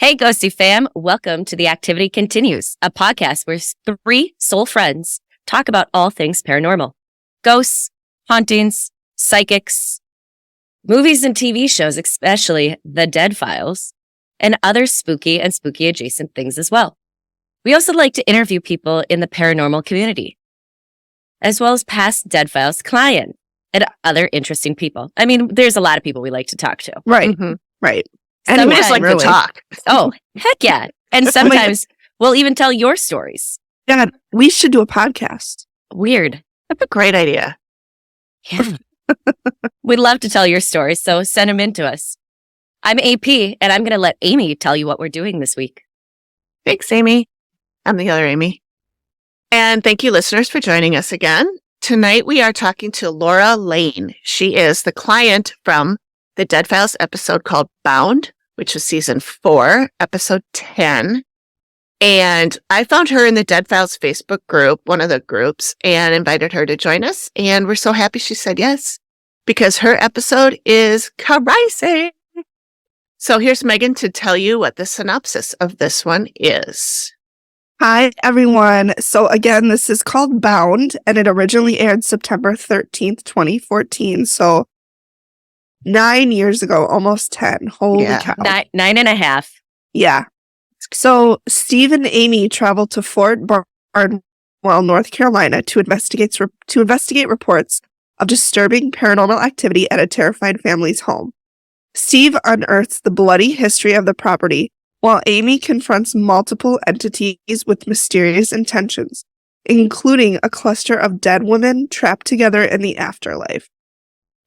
Hey, Ghosty fam. Welcome to The Activity Continues, a podcast where three soul friends talk about all things paranormal. Ghosts, hauntings, psychics, movies and TV shows, especially The Dead Files, and other spooky and spooky adjacent things as well. We also like to interview people in the paranormal community, as well as past Dead Files clients and other interesting people. I mean, there's a lot of people we like to talk to. Right, right. And we just like to talk. Oh, heck yeah. And sometimes we'll even tell your stories. Yeah, we should do a podcast. Weird. That's a great idea. Yeah. We'd love to tell your stories, so send them in to us. I'm AP, and I'm going to let Amy tell you what we're doing this week. Thanks, Amy. I'm the other Amy. And thank you, listeners, for joining us again. Tonight, we are talking to Laura Lane. She is the client from the Dead Files episode called Bound, which was season 4, episode 10. And I found her in the Dead Files Facebook group, one of the groups, and invited her to join us. And we're so happy she said yes, because her episode is crazy. So here's Megan to tell you what the synopsis of this one is. Hi, everyone. So again, this is called Bound, and it originally aired September 13th, 2014. So 9 years ago, almost 10. Holy cow. 9.5. Yeah. So Steve and Amy traveled to Fort Barnwell, North Carolina to investigate reports of disturbing paranormal activity at a terrified family's home. Steve unearths the bloody history of the property, while Amy confronts multiple entities with mysterious intentions, including a cluster of dead women trapped together in the afterlife.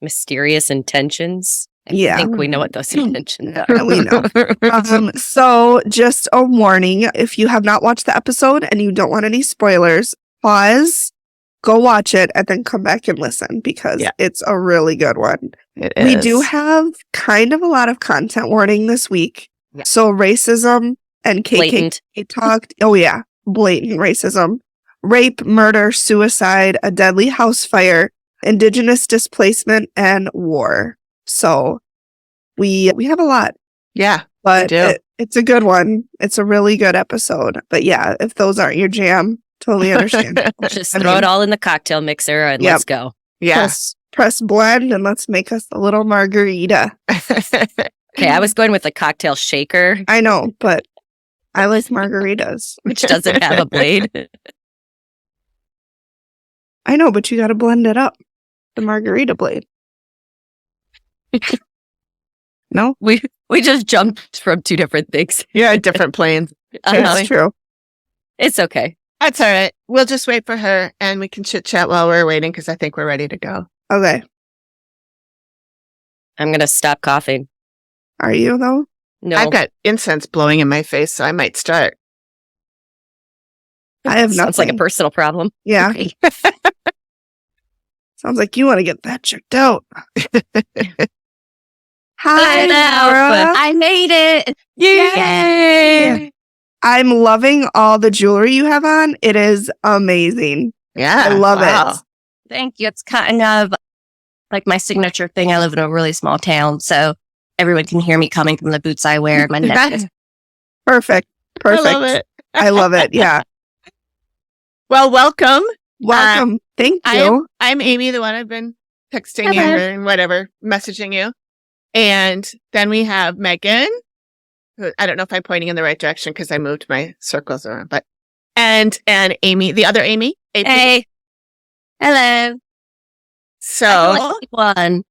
Mysterious intentions? I think we know what those intentions are. Yeah, we know. So just a warning, if you have not watched the episode and you don't want any spoilers, pause, go watch it, and then come back and listen, because it's a really good one. It is. We do have kind of a lot of content warning this week. Yeah. So racism and KKK talked. Oh yeah, blatant racism, rape, murder, suicide, a deadly house fire, Indigenous displacement, and war. So we have a lot. Yeah, but it's a good one. It's a really good episode. But yeah, if those aren't your jam, totally understand. Just throw it all in the cocktail mixer and let's go. Yeah. Press blend and let's make us a little margarita. Okay, I was going with a cocktail shaker. I know, but I like margaritas. Which doesn't have a blade. I know, but you got to blend it up. The margarita blade. No? We just jumped from two different things. Yeah, different planes. That's true. It's okay. That's all right. We'll just wait for her and we can chit chat while we're waiting, because I think we're ready to go. Okay. I'm going to stop coughing. Are you, though? No. I've got incense blowing in my face, so I might start. I have nothing. Sounds like a personal problem. Yeah. Okay. Sounds like you want to get that checked out. Hi, Laura. I made it. Yay! I'm loving all the jewelry you have on. It is amazing. Yeah. I love it. Thank you. It's kind of like my signature thing. I live in a really small town, so everyone can hear me coming from the boots I wear. My neck. Perfect. I love it. I love it. Yeah. Well, welcome. Welcome. Thank you. I'm Amy, the one I've been texting you and whatever, messaging you. And then we have Megan, who, I don't know if I'm pointing in the right direction because I moved my circles around, but and Amy, the other Amy. AP. Hey. Hello. So one.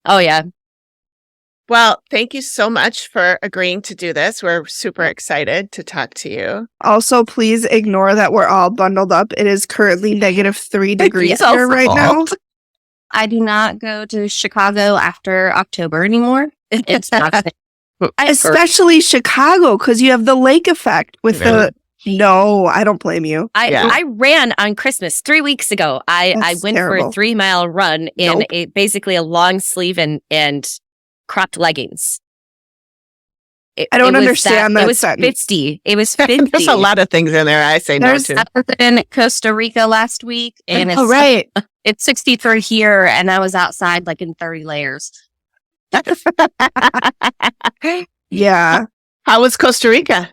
Oh, yeah. Well, thank you so much for agreeing to do this. We're super excited to talk to you. Also, please ignore that we're all bundled up. It is currently -3 degrees here right now. I do not go to Chicago after October anymore. It's not. Especially Chicago, because you have the lake effect with the... No, I don't blame you. I ran on Christmas 3 weeks ago. I went terrible. for a 3-mile run in basically a long sleeve and cropped leggings. I don't understand that It was sentence. 50. It was 50. There's a lot of things in there I say no to. I was in Costa Rica last week, and right. it's 63 here, and I was outside like in 30 layers. Yeah. How was Costa Rica?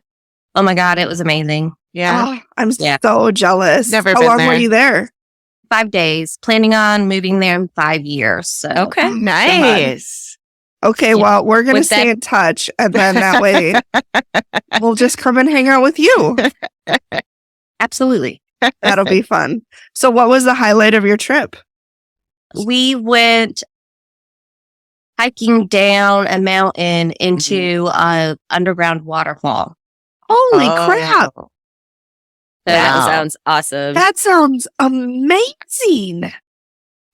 Oh my God, it was amazing. Yeah. Oh, I'm Yeah. so jealous. Never How been long there. were you there? 5 days. Planning on moving there in 5 years. So Okay. Nice. Okay, Yeah. well, we're going to With that- stay in touch, and then that way we'll just come and hang out with you. absolutely. That'll be fun. So what was the highlight of your trip? We went hiking down a mountain into a underground waterfall. Holy crap. That Wow. sounds awesome. That sounds amazing.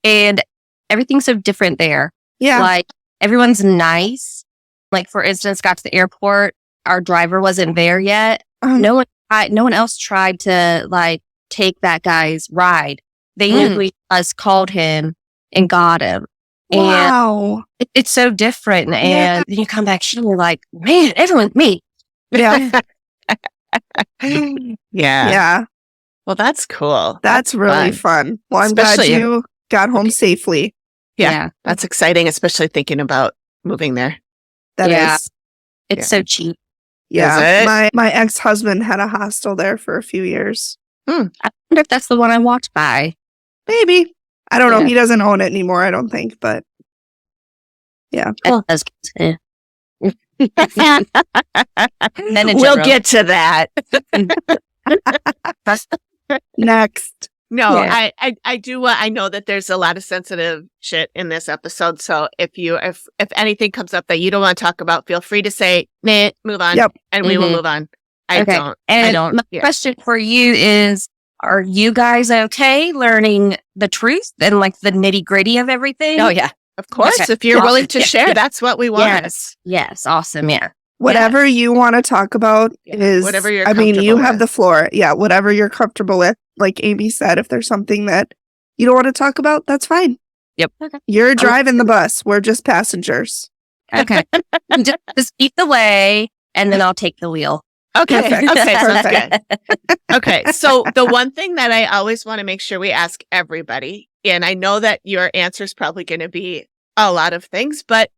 And everything's so different there. Yeah. Like everyone's nice. Like for instance, got to the airport, our driver wasn't there yet. Um, No one else tried to like take that guy's ride. They knew who he was, called him, and got him. And Wow. it's so different. Yeah. And then you come back here and you're like, man, everyone's me. Yeah. Yeah. Yeah. Well, that's cool. That's really fun. Well, I'm Especially- glad you got home safely. Yeah. That's exciting, especially thinking about moving there. That is. Yeah. It's Yeah. so cheap. Yeah. Is it? My ex-husband had a hostel there for a few years. I wonder if that's the one I walked by. Maybe. I don't know. Yeah. He doesn't own it anymore, I don't think, but Well, that's good. Men in We'll general. get to that. next. No, Yeah. I do. I know that there's a lot of sensitive shit in this episode. So if anything comes up that you don't want to talk about, feel free to say, nah, move on. Yep. And we will Mhm. move on. I Okay. don't. And I don't. my Yeah. question for you is, are you guys okay learning the truth and like the nitty gritty of everything? Oh, yeah. Of course, Okay. if you're Yeah. willing to Yeah. share, Yeah. that's what we want. Yes. Yes. Awesome. Yeah. Whatever you want to talk about Yeah, is whatever you're I mean, you comfortable have with. the floor. Yeah, whatever you're comfortable with. Like Amy said, if there's something that you don't want to talk about, that's fine. Yep. Okay. You're driving the bus. We're just passengers. Okay. just keep the way and then I'll take the wheel. Okay. Perfect. Okay. Sounds Perfect. good. Okay. So the one thing that I always want to make sure we ask everybody, and I know that your answer is probably going to be a lot of things, but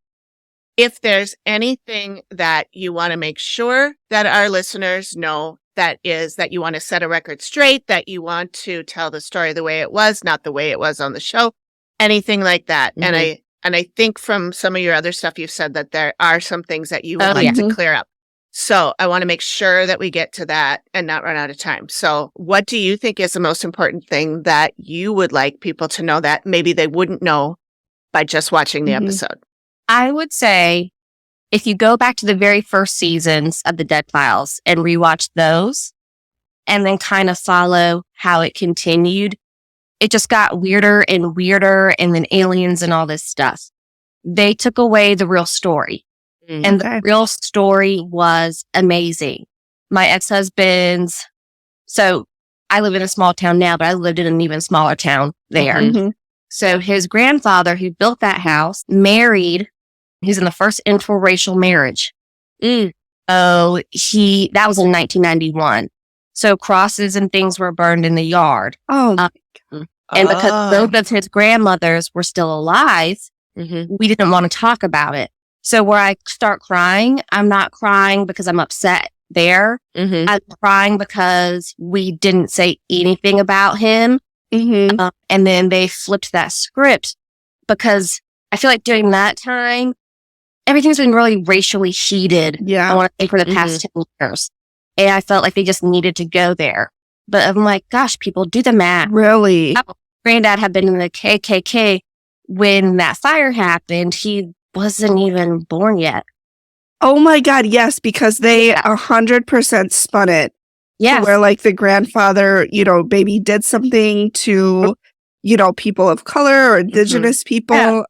if there's anything that you want to make sure that our listeners know, that is that you want to set a record straight, that you want to tell the story the way it was, not the way it was on the show, anything like that. Mhm. And I think from some of your other stuff, you've said that there are some things that you would Oh, like yeah. to clear up. So I want to make sure that we get to that and not run out of time. So what do you think is the most important thing that you would like people to know that maybe they wouldn't know by just watching the Mhm. episode? I would say if you go back to the very first seasons of the Dead Files and rewatch those and then kind of follow how it continued, it just got weirder and weirder and then aliens and all this stuff. They took away the real story. And Okay. the real story was amazing. My ex-husband's, so I live in a small town now, but I lived in an even smaller town there. Mhm. Mhm. So his grandfather who built that house married, he's in the first interracial marriage. Oh, that was in 1991. So crosses and things were burned in the yard. Oh, And because both of his grandmothers were still alive, Mhm. we didn't want to talk about it. So where I start crying, I'm not crying because I'm upset there. Mhm. I'm crying because we didn't say anything about him. mhm. And then they flipped that script because I feel like during that time, everything's been really racially heated. I Yeah. want to say for the past 10 years. And I felt like they just needed to go there. But I'm like, gosh, people, do the math. Really? Granddad had been in the KKK when that fire happened. He wasn't even born yet. Oh my God, yes, because they Yeah. 100% spun it. Yes. Where like the grandfather, maybe did something to, people of color or indigenous people. Yeah.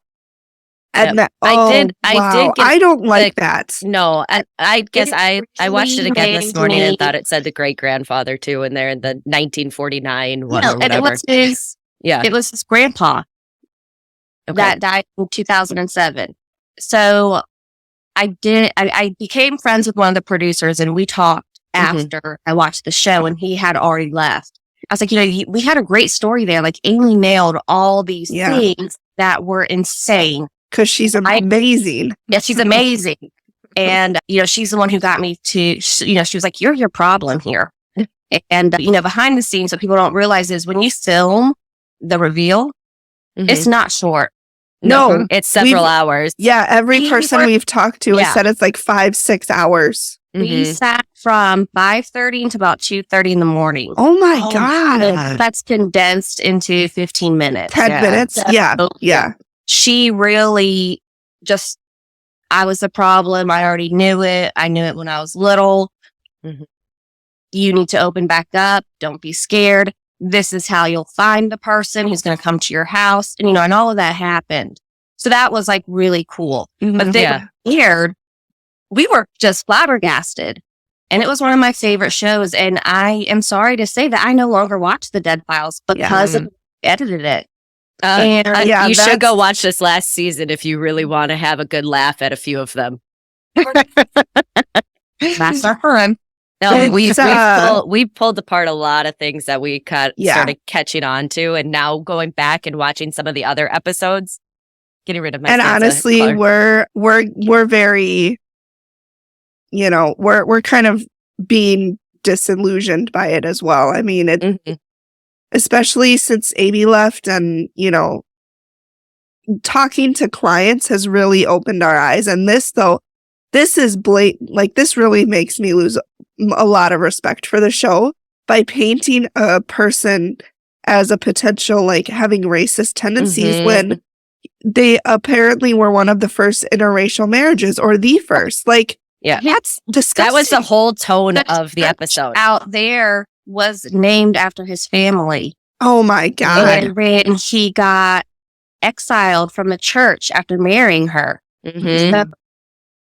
And Yep. that, I did wow. get I don't like that. No, I guess It I watched it really again this made morning and me- thought it said the great grandfather too in there in the 1949 one No, or and whatever. it was his grandpa Okay. that died in 2007. So I became friends with one of the producers and we talked after I watched the show and he had already left. I was like, we had a great story there. Like Amy nailed all these Yeah. things that were insane. because she's amazing. Yeah, she's amazing. And, she's the one who got me to, she was like, you're your problem here. And, behind the scenes, what people don't realize is when you film the reveal, it's not short. No, it's several hours. Yeah, every person we've talked to has said it's like 5-6 hours. We sat from 5:30 until about 2:30 in the morning. Oh my God. That's condensed into 15 minutes. 10 minutes? Yeah. She really just, I was the problem. I already knew it. I knew it when I was little. You need to open back up. Don't be scared. This is how you'll find the person who's going to come to your house. And, and all of that happened. So that was like really cool. But then we were just flabbergasted. And it was one of my favorite shows. And I am sorry to say that I no longer watch the Dead Files because of edited it. You should go watch this last season if you really want to have a good laugh at a few of them. That's our friend. No, we pulled apart a lot of things that we started catching on to, and now going back and watching some of the other episodes, getting rid of my. And honestly, we're very, we're kind of being disillusioned by it as well. I mean, it, especially since Amy left, and talking to clients has really opened our eyes. And this is blatant. Like, this really makes me lose a lot of respect for the show by painting a person as a potential, like, having racist tendencies when they apparently were one of the first interracial marriages, or the first. Like, that's disgusting. That was the whole tone of the episode. Out there was named after his family. Oh my God. And when he got exiled from the church after marrying her. So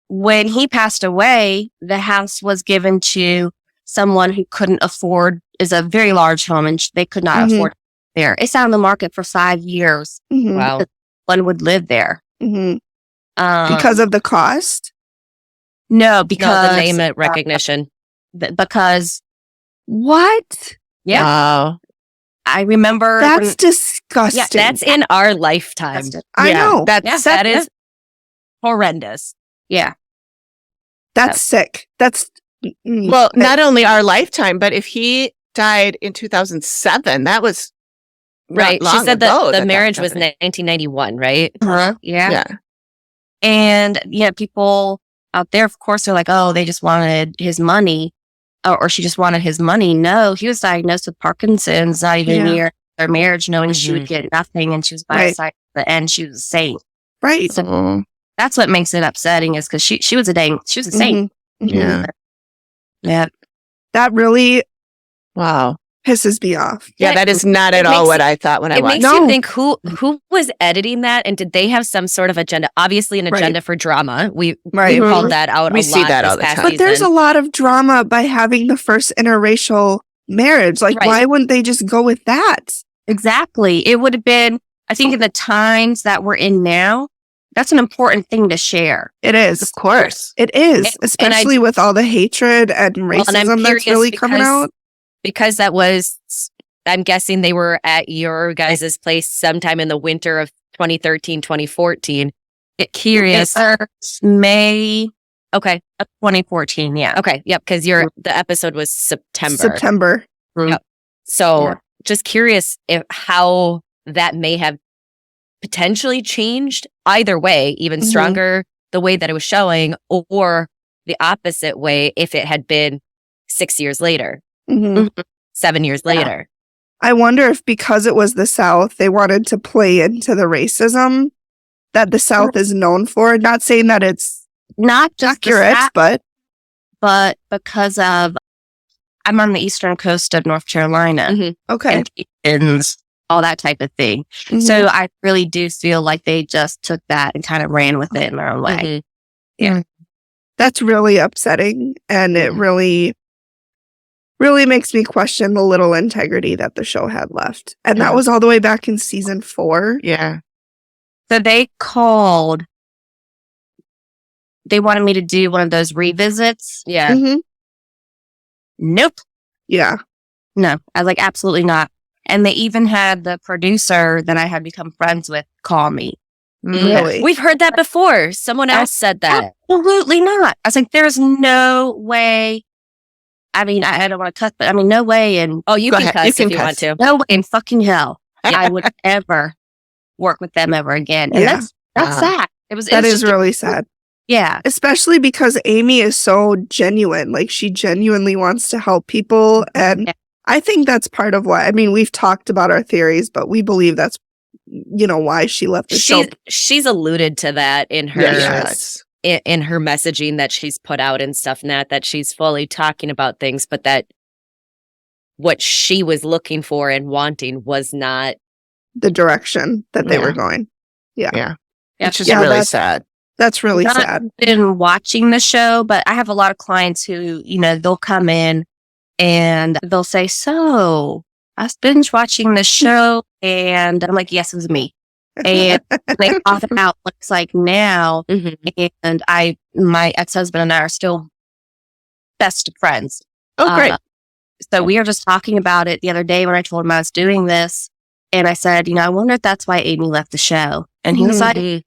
when he passed away, the house was given to someone who couldn't afford, is a very large home, and they could not afford it there. It sat on the market for 5 years. Wow. One would live there. Because of the cost? No, because the name recognition. Because what? Yeah. Wow. I remember that's disgusting. Yeah, that's in our lifetime. I know. That is horrendous. Yeah. That's sick. That's well, not only our lifetime, but if he died in 2007, that was right. She said that the marriage was 1991, right? Yeah. And people out there, of course, are like, oh, they just wanted his money, or she just wanted his money. No, he was diagnosed with Parkinson's not even near their marriage, knowing she would get nothing, and she was by his side at the end. She was a saint. Right. So that's what makes it upsetting, is because she was a saint. Yeah. Yeah. That really wow pisses me off. Yeah, that is not at all what I thought when I watched. It makes you think, who was editing that, and did they have some sort of agenda? Obviously, an agenda for drama. We called that out. We see that all the time. But there's a lot of drama by having the first interracial marriage. Like, why wouldn't they just go with that? Exactly. It would have been, I think, in the times that we're in now, that's an important thing to share. It is. Of course. It is. Especially with all the hatred and racism that's really coming out. Because that was, I'm guessing they were at your guys' place sometime in the winter of 2013, 2014. Curious. May of 2014, yeah. Okay, yep, because the episode was September. Yep. So just curious how that may have potentially changed either way, even stronger the way that it was showing, or the opposite way if it had been 6 years later, 7 years later. I wonder if because it was the South, they wanted to play into the racism that the South is known for. Not saying that it's not just accurate, but because of, I'm on the eastern coast of North Carolina. Okay. And all that type of thing. So I really do feel like they just took that and kind of ran with it in their own way. Yeah. That's really upsetting. And it really makes me question the little integrity that the show had left. And that was all the way back in season 4. Yeah. So they wanted me to do one of those revisits. Yeah. Nope. Yeah. No, I was like, absolutely not. And they even had the producer that I had become friends with call me Really? We've heard that before. Someone else said that. Absolutely not. I was like, there's no way. I mean, I don't want to cuss, but I mean, no way in Oh, you Go can ahead. cuss You can if you want cuss. to. no way in fucking hell I would ever work with them ever again. And Yeah. that's sad. That is really sad. Yeah. Especially because Amy is so genuine. Like, she genuinely wants to help people. And Yeah. I think that's part of why. I mean, we've talked about our theories, but we believe that's, why she left the show. She's alluded to that in her Yes. in her messaging that she's put out and stuff, not that she's fully talking about things, but that what she was looking for and wanting was not The direction that they were going. Yeah. Which is Yeah, really sad. That's really Not sad. been watching the show, but I have a lot of clients who, they'll come in and they'll say, so I was binge watching the show, and I'm like, yes, it was me. And they talk about what it's like now. And my ex-husband and I are still best friends. Oh, great. So we were just talking about it the other day when I told him I was doing this. And I said, I wonder if that's why Amy left the show. And he was like,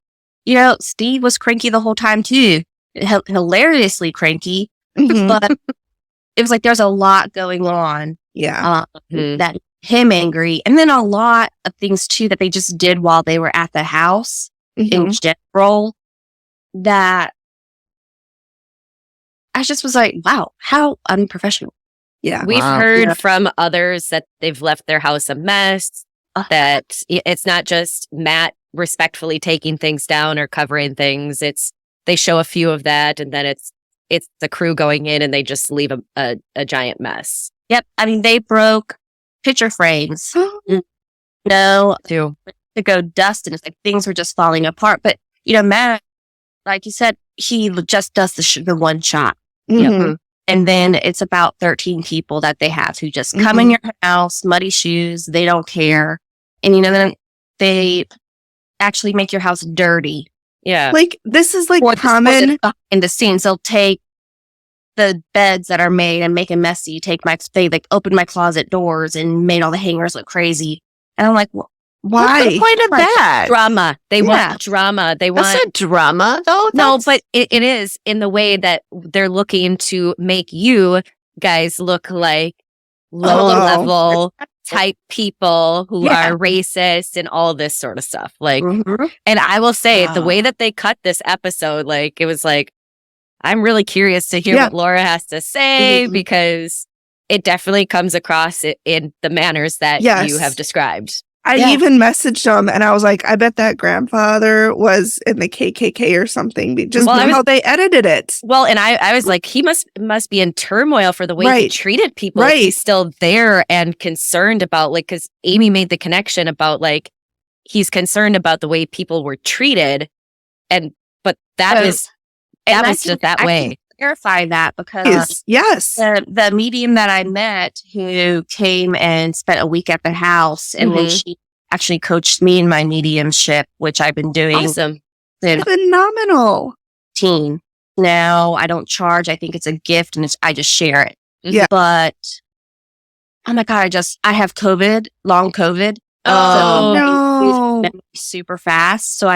Steve was cranky the whole time too. Hilariously cranky. But it was like there's a lot going on. Yeah. That him angry. And then a lot of things too that they just did while they were at the house in general, that I just was like, wow, how unprofessional. Yeah. We've heard from others that they've left their house a mess, that it's not just Matt respectfully taking things down or covering things. They show a few of that, and then it's the crew going in and they just leave a giant mess. Yep. I mean, they broke picture frames. To go dust, and it's like things were just falling apart. But, Matt, like you said, he just does the one shot. And then it's about 13 people that they have who just come in your house, muddy shoes, they don't care. And, then they actually make your house dirty. Yeah. Like, this is like common. In the scenes, they'll take the beds that are made and make it messy. They like opened my closet doors and made all the hangers look crazy. And I'm like, well, why? What's the point of that? Drama. They want drama. They want That's not drama, though. No, but it is in the way that they're looking to make you guys look like low level type people who are racist and all this sort of stuff. Like, and I will say the way that they cut this episode, like, it was like, I'm really curious to hear what Laura has to say, because it definitely comes across in the manners that you have described. I even messaged him and I was like, I bet that grandfather was in the KKK or something. Just how they edited it. Well, and I was like, he must be in turmoil for the way he treated people. If he's still there and concerned about, like, because Amy made the connection about, like, he's concerned about the way people were treated. But that was just that way. I can clarify that because the medium that I met who came and spent a week at the house, and then she actually coached me in my mediumship, which I've been doing. Awesome. Phenomenal. Now I don't charge. I think it's a gift, and I just share it. Yeah. But oh my God, I have COVID, long COVID. Oh, no. Super fast. So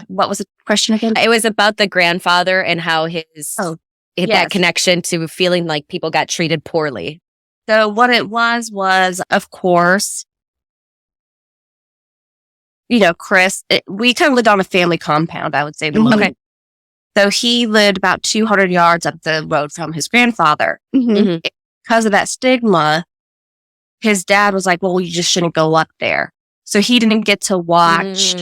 what was the question again? It was about the grandfather and how that connection to feeling like people got treated poorly. So what it was, of course, Chris, we kind of lived on a family compound, I would say. Okay. So he lived about 200 yards up the road from his grandfather. Because of that stigma, his dad was like, well, you just shouldn't go up there. So he didn't get to watch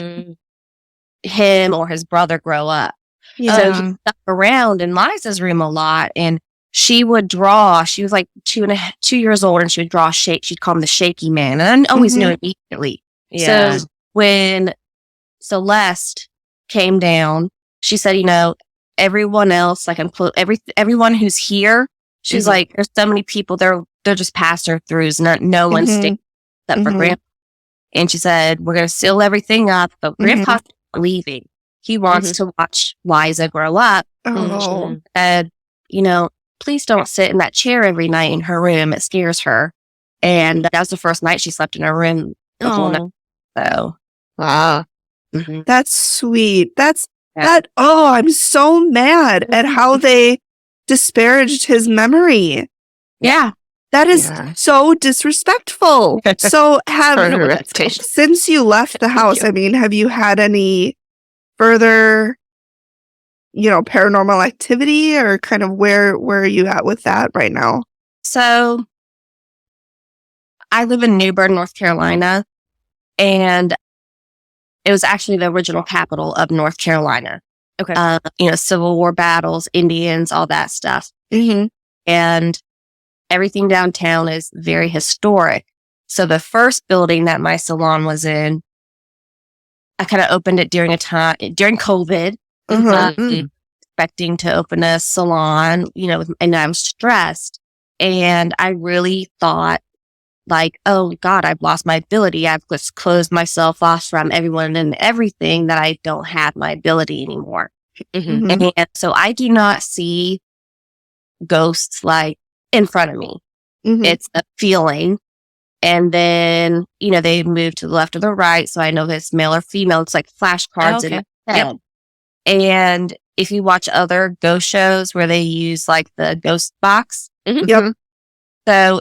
him or his brother grow up. So he stuck around in Liza's room a lot, and she would draw. She was like 2 years old, and she would draw she'd call him the shaky man. And I always knew immediately. Yeah. So when Celeste came down, she said, everyone else, like everyone who's here, she's like, there's so many people, they're just pass-throughs, no one's staying except for Grandpa. And she said, we're going to seal everything up, but Grandpa's not leaving. He wants to watch Liza grow up. Oh. And, please don't sit in that chair every night in her room. It scares her. And that was the first night she slept in her room. The whole night. So. Wow. That's sweet. I'm so mad at how they disparaged his memory. Yeah. That is so disrespectful. So since you left the house, I mean, have you had any further, paranormal activity, or kind of where are you at with that right now? So I live in New Bern, North Carolina, and it was actually the original capital of North Carolina. Okay. Civil War battles, Indians, all that stuff. Mm-hmm. And everything downtown is very historic. So the first building that my salon was in, I kind of opened it during COVID, expecting to open a salon, and I was stressed. And I really thought, like, oh God, I've lost my ability. I've just closed myself off from everyone and everything, that I don't have my ability anymore. Mm-hmm. And so I do not see ghosts like in front of me. Mm-hmm. It's a feeling. And then, they move to the left or the right. So I know if it's male or female. It's like flashcards in my head. Yep. And if you watch other ghost shows where they use like the ghost box. Mm-hmm. Yep. So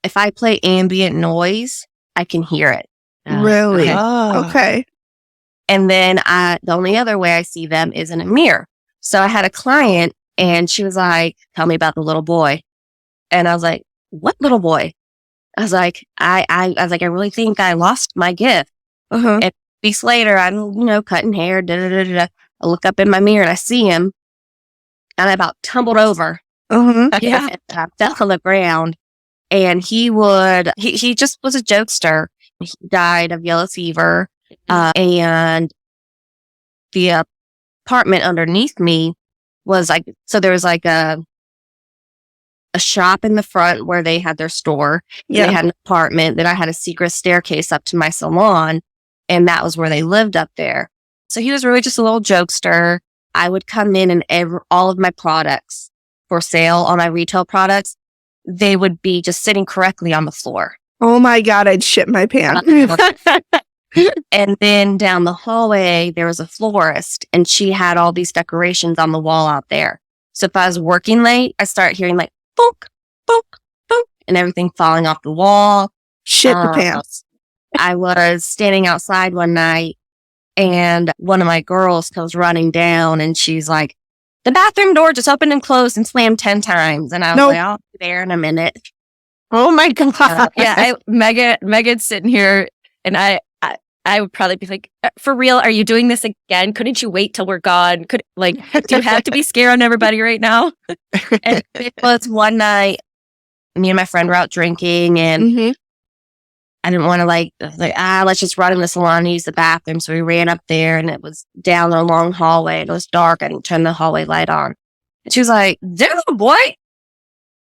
if I play ambient noise, I can hear it. Really? Oh. Okay. And then the only other way I see them is in a mirror. So I had a client and she was like, tell me about the little boy. And I was like, what little boy? I was like, I was like, I really think I lost my gift. Uh-huh. And weeks later, I'm, cutting hair, I look up in my mirror and I see him and I about tumbled over. Uh-huh. Yeah. I fell on the ground. And he just was a jokester. He died of yellow fever. And the apartment underneath me was like, so there was like a shop in the front where they had their store. Yeah. They had an apartment. Then I had a secret staircase up to my salon. And that was where they lived up there. So he was really just a little jokester. I would come in and all of my products for sale, all my retail products, they would be just sitting correctly on the floor. Oh my God, I'd shit my pants. And then down the hallway, there was a florist and she had all these decorations on the wall out there. So if I was working late, I start hearing like, bonk, bonk, bonk, and everything falling off the wall. Shit the pants. I was standing outside one night and one of my girls comes running down and she's like, the bathroom door just opened and closed and slammed 10 times. And I was like, I'll be there in a minute. Oh my God. Megan's sitting here and I would probably be like, for real, are you doing this again? Couldn't you wait till we're gone? Do you have to be scaring everybody right now? And it was one night, me and my friend were out drinking and I didn't want to let's just run in the salon and use the bathroom. So we ran up there and it was down a long hallway. It was dark. I didn't turn the hallway light on. And she was like, there, boy.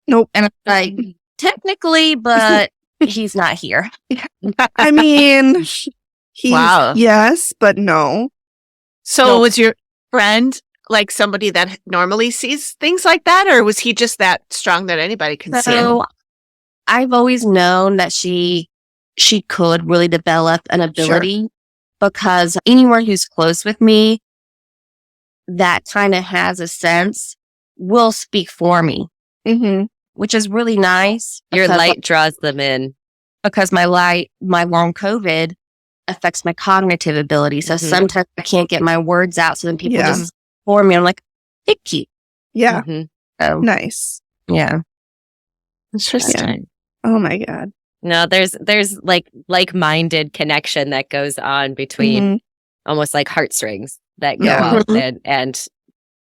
Nope. And I'm like, technically, but he's not here. I mean, Wow. Yes, but no. So was your friend like somebody that normally sees things like that? Or was he just that strong that anybody can see him? I've always known that she could really develop an ability because anyone who's close with me that kind of has a sense will speak for me, which is really nice. Your light draws them in. Because my long COVID affects my cognitive ability. So sometimes I can't get my words out. So then people just for me. I'm like, thank you. Yeah. So, nice. Yeah. Interesting. Oh my God. No, there's like-minded connection that goes on between almost like heartstrings that go out and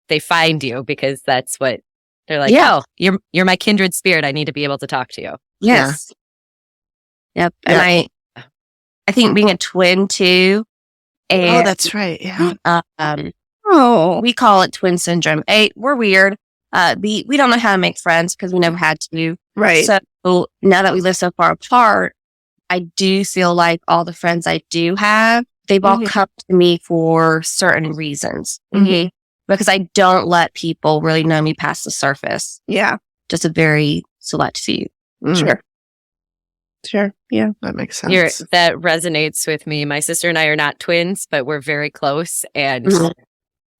they find you because that's what they're like. Oh, you're my kindred spirit. I need to be able to talk to you. Yes. Yep. And I think being a twin too. And, that's right. Yeah. We call it twin syndrome. We're weird. We don't know how to make friends because we never had to. Right. So now that we live so far apart, I do feel like all the friends I do have, they've all come to me for certain reasons. Because I don't let people really know me past the surface. Yeah. Just a very select few. Sure. Sure. Yeah. That makes sense. That resonates with me. My sister and I are not twins, but we're very close and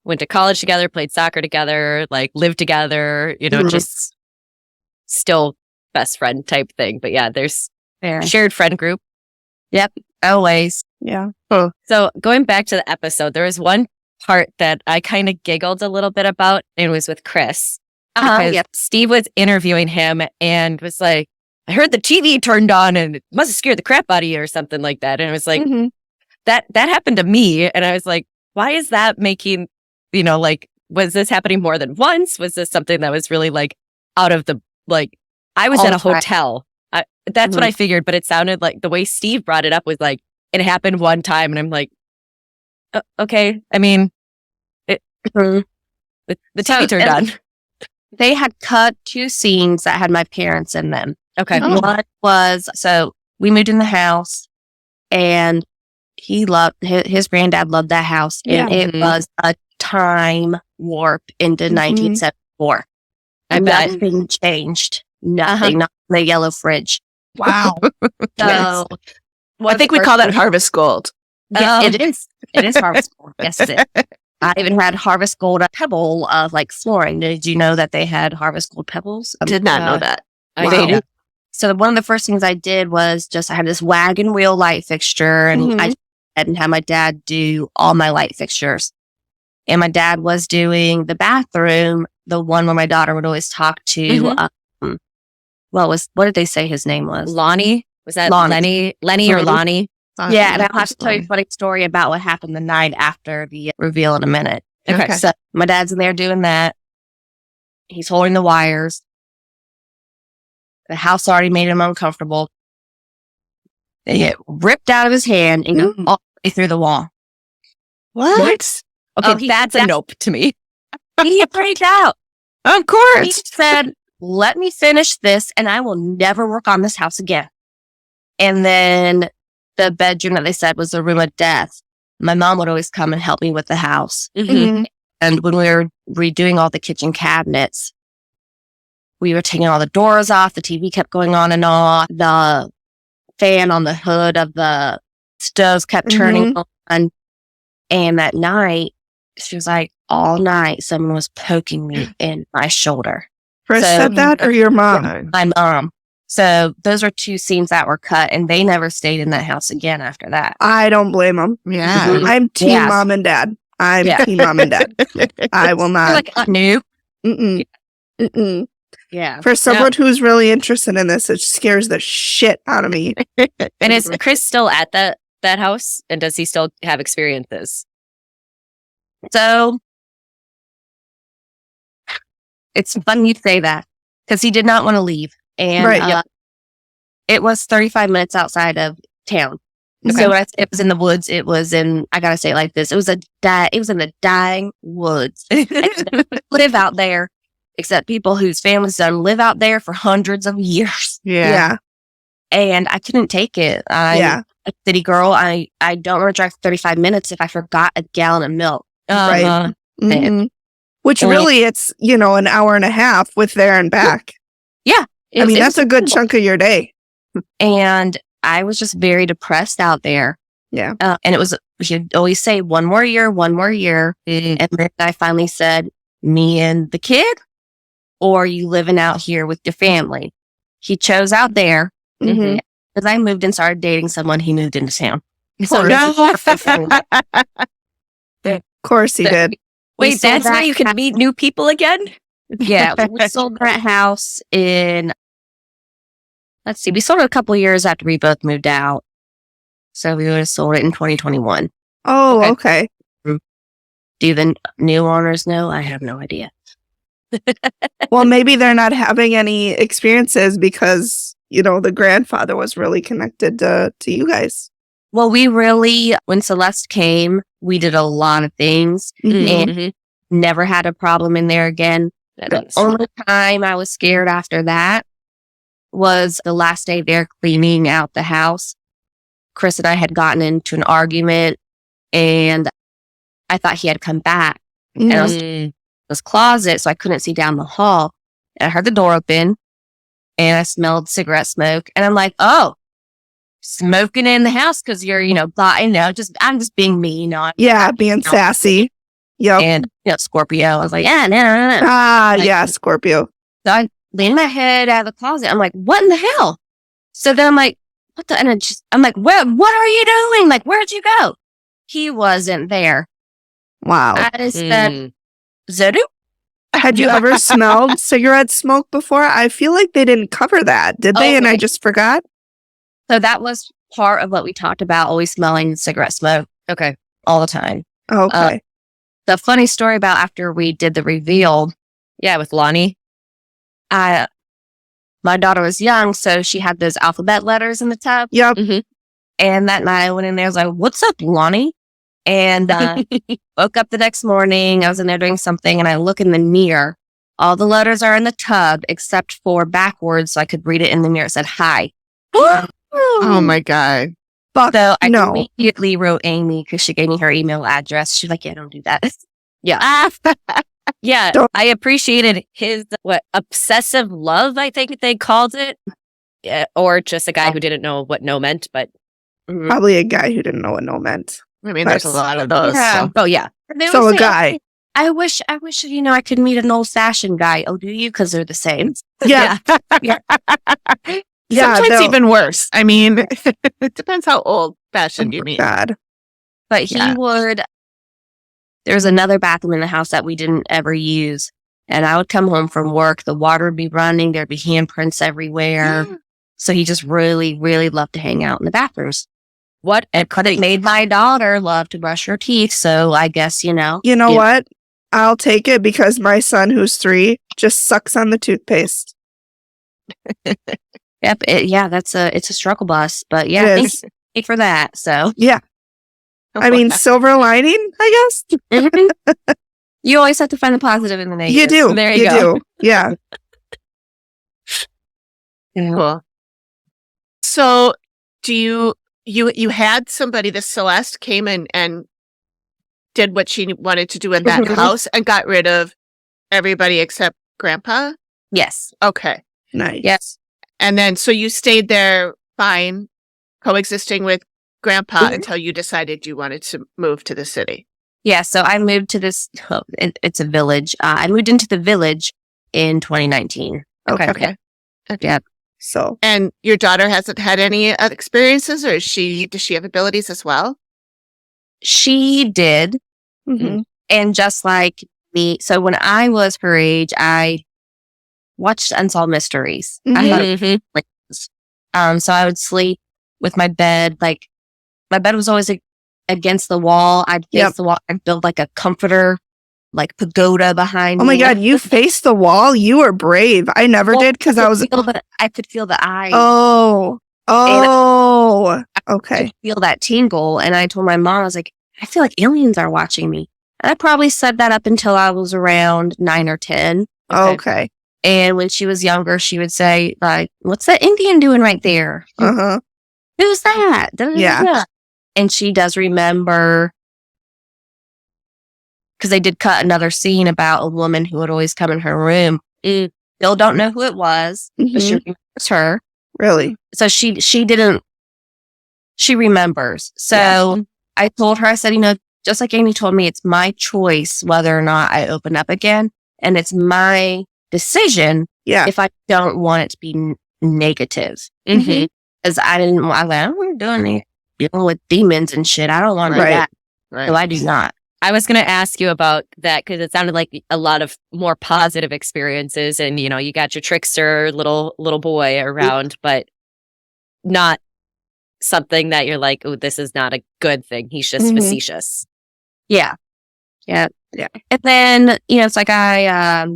went to college together, played soccer together, like lived together, just still best friend type thing. But yeah, there's shared friend group. Yep. Always. Yeah. So going back to the episode, there was one part that I kind of giggled a little bit about. And it was with Chris. Because Steve was interviewing him and was like, I heard the TV turned on and it must have scared the crap out of you or something like that. And it was like, that happened to me. And I was like, why is that making, was this happening more than once? Was this something that was really like out of the, I was at a hotel. That's what I figured, but it sounded like the way Steve brought it up was like, it happened one time. And I'm like, okay. I mean, the TV turned on. They had cut 2 scenes that had my parents in them. Okay. One was, so we moved in the house and his granddad loved that house. And it was a time warp into 1974. And nothing changed. Nothing. Not the yellow fridge. Wow. So I think we call that harvest gold. Yeah, it is. It is harvest gold. Yes, it is. I even had harvest gold pebble of flooring. Did you know that they had harvest gold pebbles? Did not know that. I did. So one of the first things I did was I had this wagon wheel light fixture and I hadn't had my dad do all my light fixtures. And my dad was doing the bathroom, the one where my daughter would always talk to, what did they say his name was? Lonnie? Was that Lenny or Lonnie? Yeah, and I'll have to tell you a funny story about what happened the night after the reveal in a minute. Okay. So my dad's in there doing that. He's holding the wires. The house already made him uncomfortable. They get ripped out of his hand and go all the way through the wall. What? Okay, that's a nope to me. He freaked out. Of course. He said, let me finish this and I will never work on this house again. And then the bedroom that they said was the room of death. My mom would always come and help me with the house. And when we were redoing all the kitchen cabinets, we were taking all the doors off. The TV kept going on and off. The fan on the hood of the stoves kept turning on. And that night, she was like, all night, someone was poking me in my shoulder. Chris said that or your mom? My mom. So those are 2 scenes that were cut and they never stayed in that house again after that. I don't blame them. Yeah. I'm team mom and dad. Team mom and dad. I will not. Nope. Yeah. For someone who's really interested in this, it scares the shit out of me. And is Chris still at that house? And does he still have experiences? So it's funny you say that because he did not want to leave. And it was 35 minutes outside of town. Okay. So it was in the woods. It was in, I got to say it like this. It was in the dying woods. Live out there, except people whose families don't live out there for hundreds of years. Yeah. And I couldn't take it. I'm a city girl. I don't want to drive 35 minutes if I forgot a gallon of milk. Right. Which really it's, an hour and a half with there and back. Yeah. I mean, that's a good chunk of your day. And I was just very depressed out there. Yeah. And it was, you'd always say, one more year. And then I finally said, me and the kid, or you living out here with your family? He chose out there. Because I moved and started dating someone, he moved into town. So of course he did. Wait, that's where you can meet new people again? Yeah. We sold that house in, let's see, we sold it a couple years after we both moved out. So we would have sold it in 2021. Oh, okay. Do the new owners know? I have no idea. Well, maybe they're not having any experiences because, the grandfather was really connected to you guys. Well, we really, when Celeste came, we did a lot of things and never had a problem in there again. The only time I was scared after that was the last day they're cleaning out the house. Chris and I had gotten into an argument and I thought he had come back. And I was in this closet, so I couldn't see down the hall. And I heard the door open and I smelled cigarette smoke. And I'm like, oh, smoking in the house because you're, I'm just being mean on. Yeah, being sassy. Yep. And, Scorpio. I was like, yeah, no. Yeah, Scorpio. So I leaned my head out of the closet. I'm like, what in the hell? So then I'm like, what the? And I'm like, what are you doing? Like, where'd you go? He wasn't there. Wow. I just said, Zodu? Had you ever smelled cigarette smoke before? I feel like they didn't cover that, did they? And I just forgot. So that was part of what we talked about, always smelling cigarette smoke. Okay. All the time. Okay. The funny story about after we did the reveal. Yeah, with Lonnie. My daughter was young, so she had those alphabet letters in the tub. Yep. Mm-hmm. And that night I went in there, I was like, what's up, Lonnie? And woke up the next morning. I was in there doing something, and I look in the mirror. All the letters are in the tub except for backwards, so I could read it in the mirror. It said, hi. Oh my God. Fuck, So I no. immediately wrote Amy because she gave me her email address. She's like, yeah, don't do that. Yeah. Yeah. Don't- I appreciated his, obsessive love, I think they called it. Yeah, or just a guy who didn't know what no meant, but. Probably a guy who didn't know what no meant. I mean, there's a lot of those. Yeah. So. Oh, yeah. So a guy. I wish, I could meet an old fashioned guy. Oh, do you? Because they're the same. Yeah. Yeah, Sometimes they'll- even worse. I mean, it depends how old fashioned you mean. God. But he Yeah. would, there was another bathroom in the house that we didn't ever use. And I would come home from work, the water would be running, there'd be handprints everywhere. So he just really, really loved to hang out in the bathrooms. What? It could have made my daughter love to brush her teeth. So I guess, You know what? I'll take it because my son, who's 3, just sucks on the toothpaste. Yep. It's a struggle bus. But yeah, It thank is. you for that. So Yeah. I mean, silver lining, I guess. you always have to find the positive in the negative. You do. There you go. do. Yeah. Cool. So do you had somebody, the Celeste came in and did what she wanted to do in that house and got rid of everybody except Grandpa? Yes. Okay. Nice. Yes. And then, so you stayed there fine, coexisting with Grandpa until you decided you wanted to move to the city. Yeah. So I moved to this, it's a village. I moved into the village in 2019. Okay. Yeah. So, And your daughter hasn't had any experiences, or does she have abilities as well? She did. mhm. And just like me, so when I was her age, I watched Unsolved Mysteries. I thought it was like this. So I would sleep with my bed, like my bed was always against the wall. I'd face the wall. I'd build like a comforter, like pagoda behind Oh my me. God, you faced the wall? You were brave. I never did because I was. I could feel the eye. Oh. Okay. Could feel that tingle. And I told my mom, I was like, I feel like aliens are watching me. And I probably said that up until I was around 9 or 10. Okay. And when she was younger, she would say, like, what's that Indian doing right there? Uh-huh. Who's that? Yeah. And she does remember, because they did cut another scene about a woman who would always come in her room. Still don't know who it was, but she remembers her. Really? So she remembers. So I told her, I said, just like Amy told me, it's my choice whether or not I open up again. And it's my decision Yeah. if I don't want it to be negative. Because I don't want to do any dealing with demons and shit. I don't want to do that. Right. So I do not. I was going to ask you about that because it sounded like a lot of more positive experiences, and you got your trickster little boy around, but not something that you're like, oh, this is not a good thing. He's just facetious. Yeah. And then it's like we have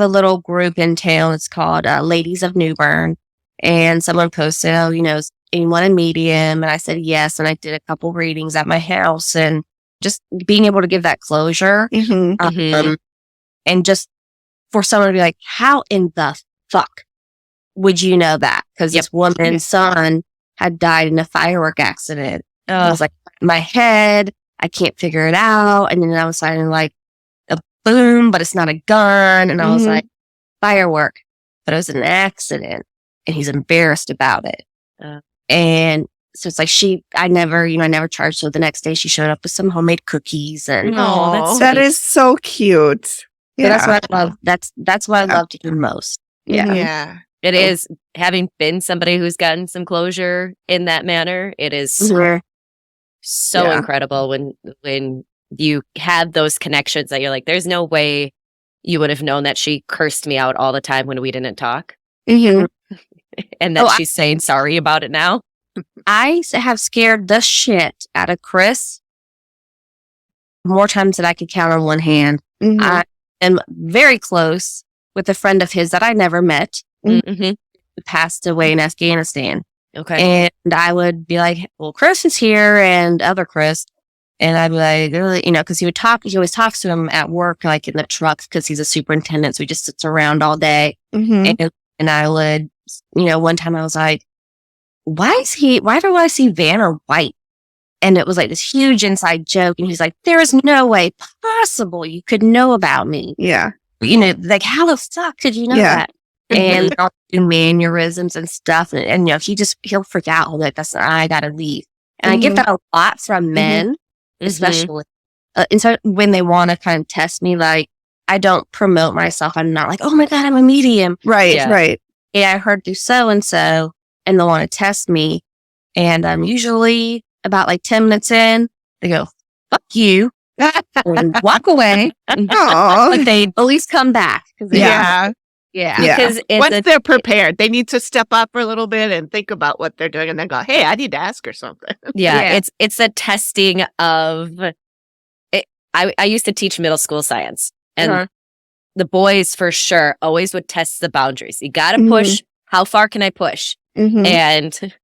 a little group in town. It's called Ladies of New Bern, and someone posted, "Oh, is anyone a medium?" And I said yes, and I did a couple readings at my house, and just being able to give that closure. And just for someone to be like, how in the fuck would you know that? Because this woman's son had died in a firework accident. I was like, my head, I can't figure it out. And then I was like a boom, but it's not a gun. And I was like, firework, but it was an accident. And he's embarrassed about it. And so it's like I never charged. So the next day she showed up with some homemade cookies. And Oh, that's That sweet. is so cute. so Yeah. that's what I love. That's what I love to do most. Yeah. Mhm. Yeah. It is, having been somebody who's gotten some closure in that manner, it is Mhm. so Yeah. incredible when you have those connections that you're like, there's no way you would have known that she cursed me out all the time when we didn't talk, Mhm. and that Oh, she's saying sorry about it now. I have scared the shit out of Chris more times than I could count on one hand. Mhm. I am very close with a friend of his that I never met, Mm-hmm. who passed away in Afghanistan. Okay. And I would be like, well, Chris is here and other Chris. And I'd be like, really, because he always talks to him at work, like in the trucks, because he's a superintendent. So he just sits around all day. Mhm. And I would, one time I was like, why do I see Vanner white? And it was like this huge inside joke. And he's like, there is no way possible you could know about me. Yeah. Like, how the fuck did you know Yeah. that? And I'll do mannerisms and stuff. And he'll freak out. Like, I gotta leave. And I get that a lot from men, especially. And so when they want to kind of test me, like, I don't promote myself. I'm not like, oh my God, I'm a medium. Right. Yeah. Right. Yeah, I heard through so-and-so, and they want to test me. And I'm usually about like 10 minutes in, they go, fuck you, and walk away. Aw. But they at least come back. Yeah. Yeah. Yeah. Because Once they're prepared, they need to step up for a little bit and think about what they're doing and then go, hey, I need to ask her something. yeah, it's a testing of it. I used to teach middle school science, and Uh-huh. the boys for sure always would test the boundaries. You got to Mhm. push. How far can I push? Mhm. And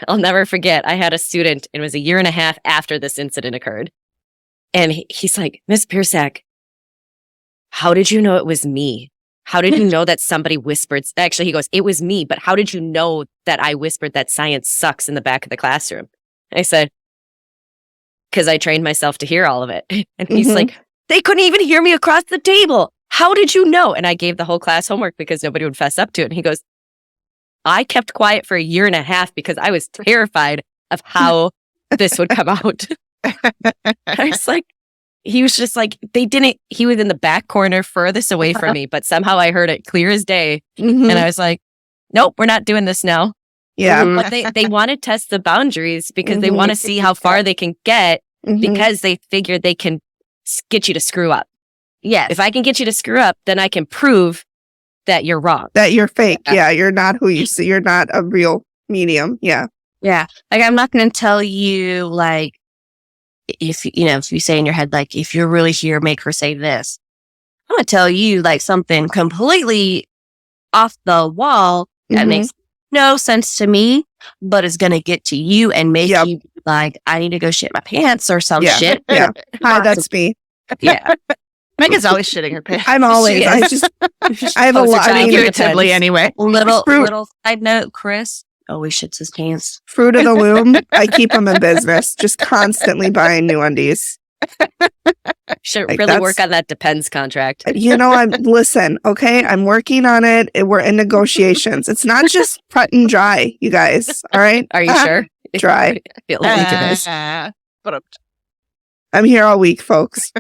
I'll never forget, I had a student, it was a year and a half after this incident occurred. And he's like, Miss Piersack, how did you know it was me? How did you know that somebody whispered? Actually, he goes, it was me, but how did you know that I whispered that science sucks in the back of the classroom? I said, because I trained myself to hear all of it. And he's Mhm. like, they couldn't even hear me across the table. How did you know? And I gave the whole class homework because nobody would fess up to it. And he goes, I kept quiet for a year and a half because I was terrified of how this would come out. I was like, he was just like, he was in the back corner furthest away from me, but somehow I heard it clear as day. Mhm. And I was like, nope, we're not doing this now. Yeah. But they want to test the boundaries because they want to see how far they can get Mhm. because they figure they can get you to screw up. Yes. If I can get you to screw up, then I can prove that you're wrong. That you're fake. Yeah. You're not who you see. You're not a real medium. Yeah. Yeah. Like, I'm not going to tell you, like, if you say in your head, like, if you're really here, make her say this. I'm going to tell you, like, something completely off the wall that Mhm. makes no sense to me, but is going to get to you and make Yep. you be like, I need to go shit my pants or some Yeah. shit. Yeah. Hi, that's me. Yeah. Megan's always shitting her pants. I'm always. She I is. just. I have a Poster lot. I child. mean, Intuitively, depends. anyway. Little side note, Chris always shits his pants. fruit of the loom. I keep them in business. Just constantly buying new undies. Should Like, really that's- work on that depends contract. Listen, okay, I'm working on it. We're in negotiations. It's not just cut and dry, you guys. All right. Are you sure? Try. I feel like it is. But I'm here all week, folks.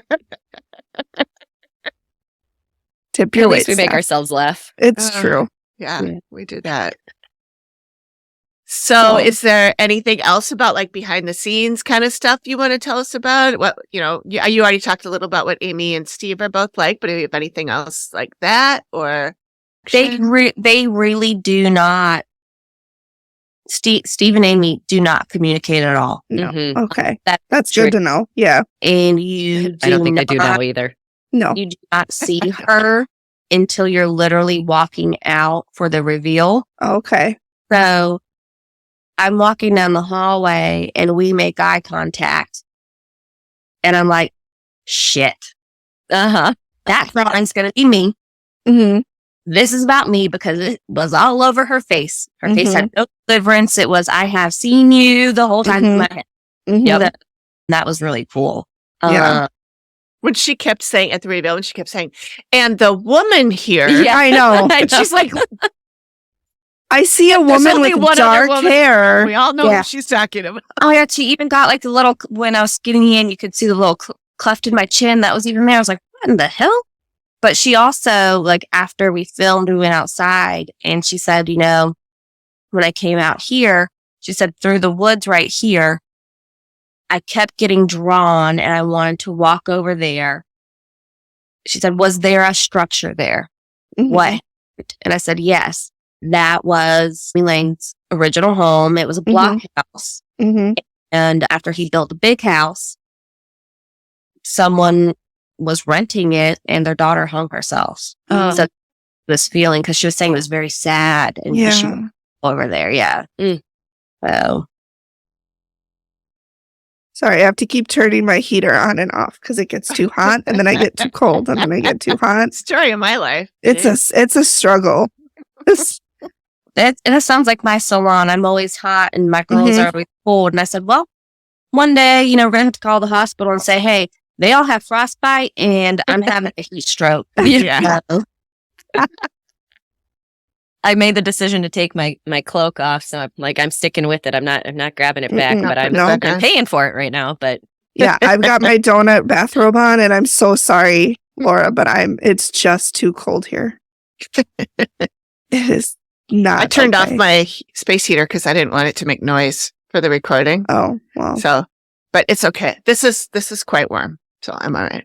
Tip your At least we weight make staff. ourselves laugh. It's Uh, true. yeah, Yeah. we do that. So, So- is there anything else about like behind the scenes kind of stuff you want to tell us about? What, you already talked a little about what Amy and Steve are both like, but do you have anything else like that or? They really do not. Steve and Amy do not communicate at all. No. Mhm. Okay. That's Good to know. Yeah. And you I don't think they do not, now either. No. You do not see her until you're literally walking out for the reveal. Okay. So I'm walking down the hallway and we make eye contact. And I'm like, shit, Uh-huh. that drawing's going to be me. Mm-hmm. This is about me because it was all over her face. Her face had no deliverance. It was, I have seen you the whole time in my head. Mm-hmm. Yep. That was really cool. Yeah. When she kept saying at the reveal, and she kept saying, and the woman here. Yeah. I know. And she's like, I see a woman only with one other dark woman. hair. We all know Yeah. who she's talking about. Oh, yeah. She even got like the little, when I was getting in, you could see the little cleft in my chin that was even there. I was like, what in the hell? But she also, like, after we filmed, we went outside and she said, you know, when I came out here, she said, through the woods right here, I kept getting drawn and I wanted to walk over there. She said, was there a structure there? Mhm. What? And I said, yes. That was Elaine's original home. It was a block house. Mhm. And after he built a big house, someone was renting it and their daughter hung herself. Oh. So this feeling, because she was saying it was very sad. And she Yeah. went over there. Yeah. So Sorry, I have to keep turning my heater on and off because it gets too hot, and then I get too cold, and then I get too hot. Story of my life. It's a struggle. that sounds like my salon. I'm always hot and my girls are always cold. And I said, well, one day, you know, we're going to have to call the hospital and say, hey, they all have frostbite and I'm having a heat stroke. Yeah. I made the decision to take my cloak off, so I'm sticking with it. I'm not grabbing it back, but I'm paying for it right now. But Yeah, I've got my donut bathrobe on, and I'm so sorry, Laura, but it's just too cold here. It is not. I turned off my space heater because I didn't want it to make noise for the recording. Oh, well. So, but it's okay. This is quite warm, so I'm all right.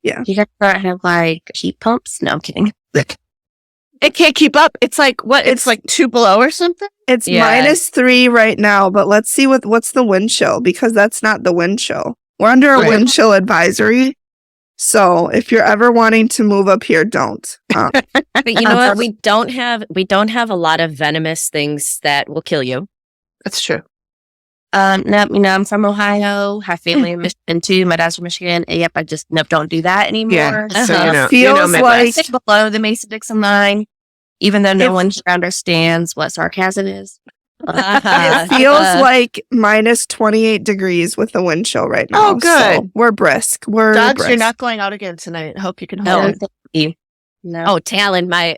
Yeah. You guys don't have like heat pumps? No, I'm kidding. It can't keep up. It's like what? It's like 2 below or something. It's Yeah. -3 right now, but let's see what's the wind chill, because that's not the wind chill. We're under a Right. wind chill advisory. So if you're ever wanting to move up here, don't. but you know what? We don't have a lot of venomous things that will kill you. That's true. No, you know, I'm from Ohio, have family in Michigan too. My dad's from Michigan. Yep, I just don't do that anymore. Yeah. So Uh-huh. Feels like Stick below the Mason-Dixon line, even though no one here understands what sarcasm is. it feels like -28 degrees with the wind chill right now. Oh, good. So we're brisk. We're Dogs, brisk. you're not going out again tonight. Hope you can No, hold it. thank you. No. Oh, Talon, I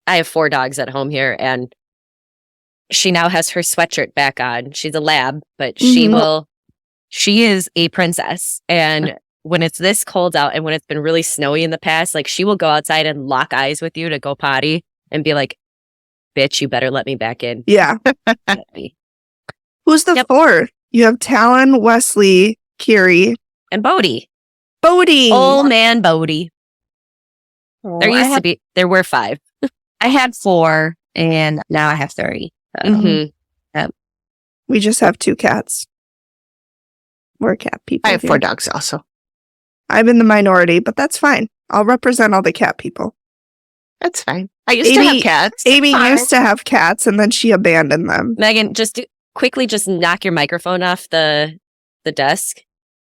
have 4 dogs at home here, and she now has her sweatshirt back on. She's a lab, but she is a princess. And when it's this cold out and when it's been really snowy in the past, like she will go outside and lock eyes with you to go potty and be like, bitch, you better let me back in. Yeah. Who's the fourth? You have Talon, Wesley, Kiri, And Bodie. Bodie. Old man Bodie. Well, There were 5. I had 4 and now I have 3. So. Mm-hmm. We just have 2 cats. We're cat people. I have here. 4 dogs also. I'm in the minority, but that's fine. I'll represent all the cat people. That's fine. I used to have cats. Amy used to have cats, and then she abandoned them. Megan, quickly knock your microphone off the desk.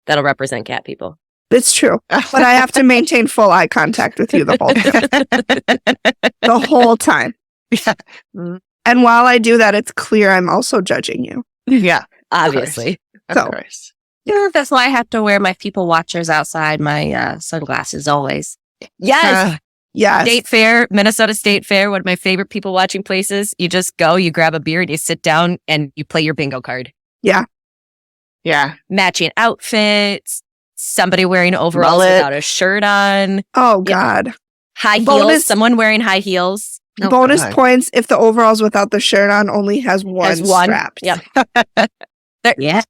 That'll represent cat people. It's true, but I have to maintain full eye contact with you the whole time. The whole time. Yeah. And while I do that, it's clear I'm also judging you. Yeah. Obviously. Of So- course. Yeah, that's why I have to wear my people watchers outside my sunglasses always. Yes. Yes. State Fair, Minnesota State Fair, one of my favorite people watching places. You just go, you grab a beer, and you sit down and you play your bingo card. Yeah. Matching outfits, somebody wearing overalls Mullet. without a shirt on, Oh, God. high Bonus- heels, someone wearing high heels. Oh, Bonus God. points if the overalls without the shirt on only has one strap. Yep. Yeah.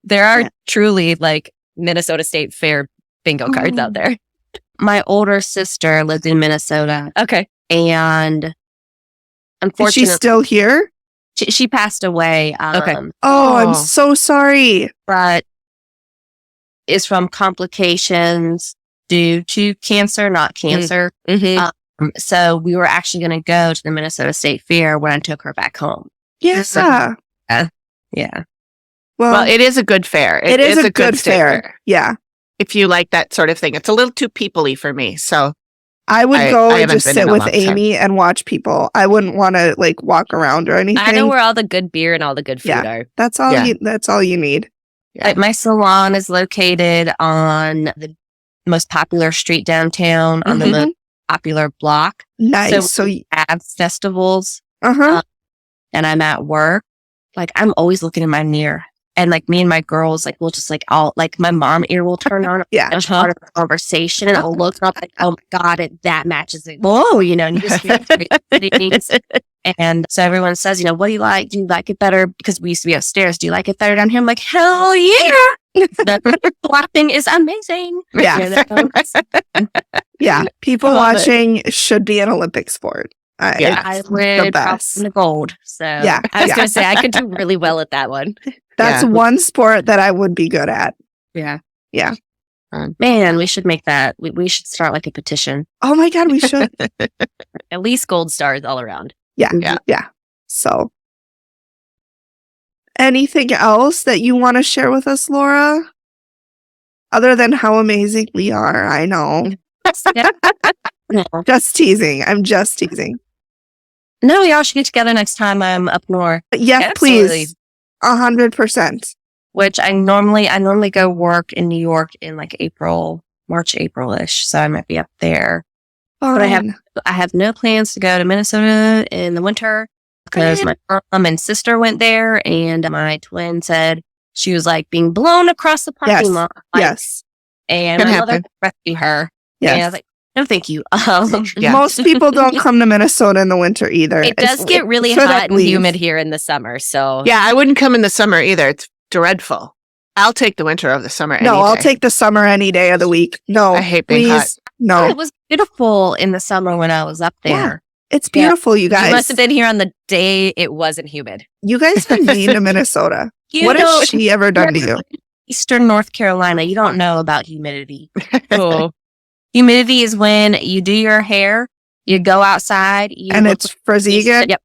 There are Yeah. truly like Minnesota State Fair bingo cards out there. My older sister lived in Minnesota Okay. and Is unfortunately she still here? she passed away. Okay. Oh, Oh. I'm so sorry. But is from complications due to cancer, not cancer. Mm-hmm. So we were actually going to go to the Minnesota State Fair when I took her back home. Yeah. So- Yeah. Well, it is a good fair. it is a good state fair. Yeah. If you like that sort of thing. It's a little too people-y for me. So I would I go and haven't just been sit in a with long time. Amy and watch people. I wouldn't want to like walk around or anything. I know where all the good beer and all the good food Yeah. are. That's all Yeah. that's all you need. Yeah. Like my salon is located on the most popular street downtown on the Mhm. most popular block. Nice. So, we have festivals uh-huh. and I'm at work. Like, I'm always looking in my mirror. And like me and my girls, like we'll just like all like my mom ear will turn on and start a conversation, and I'll look up like, oh my god, that matches it. Whoa, you know, and you just hear things. And so everyone says, you know, what do you like? Do you like it better? Because we used to be upstairs. Do you like it better down here? I'm like, hell yeah! The clapping is amazing. Yeah, You know? yeah. People watching should be an Olympic sport. I would probably win the gold. So yeah, I was going to say I could do really well at that one. That's one sport that I would be good at. Yeah. Man, we should make that. We should start like a petition. Oh my god, we should. At least gold stars all around. Yeah. So, anything else that you want to share with us, Laura? Other than how amazing we are, I know. Just teasing. I'm just teasing. No, we all should get together next time I'm up north. Yes, please. 100%. Which I normally go work in New York in like March, April-ish. So I might be up there. Fun. But I have no plans to go to Minnesota in the winter because my mom and sister went there, and my twin said she was like being blown across the parking lot. Yes. And my mother rescued her. Yes. And I was like, no, thank you. Most people don't come to Minnesota in the winter either. It does get really hot and humid here in the summer. So yeah, I wouldn't come in the summer either. It's dreadful. I'll take the winter over the summer. No, I'll take the summer any day of the week. No, I hate being hot. No, it was beautiful in the summer when I was up there. Yeah, it's beautiful, you guys. You must have been here on the day it wasn't humid. You guys been mean to Minnesota. What has she ever done to you? Eastern North Carolina, you don't know about humidity. Oh. Humidity is when you do your hair, you go outside, and it's frizzy again. Yep.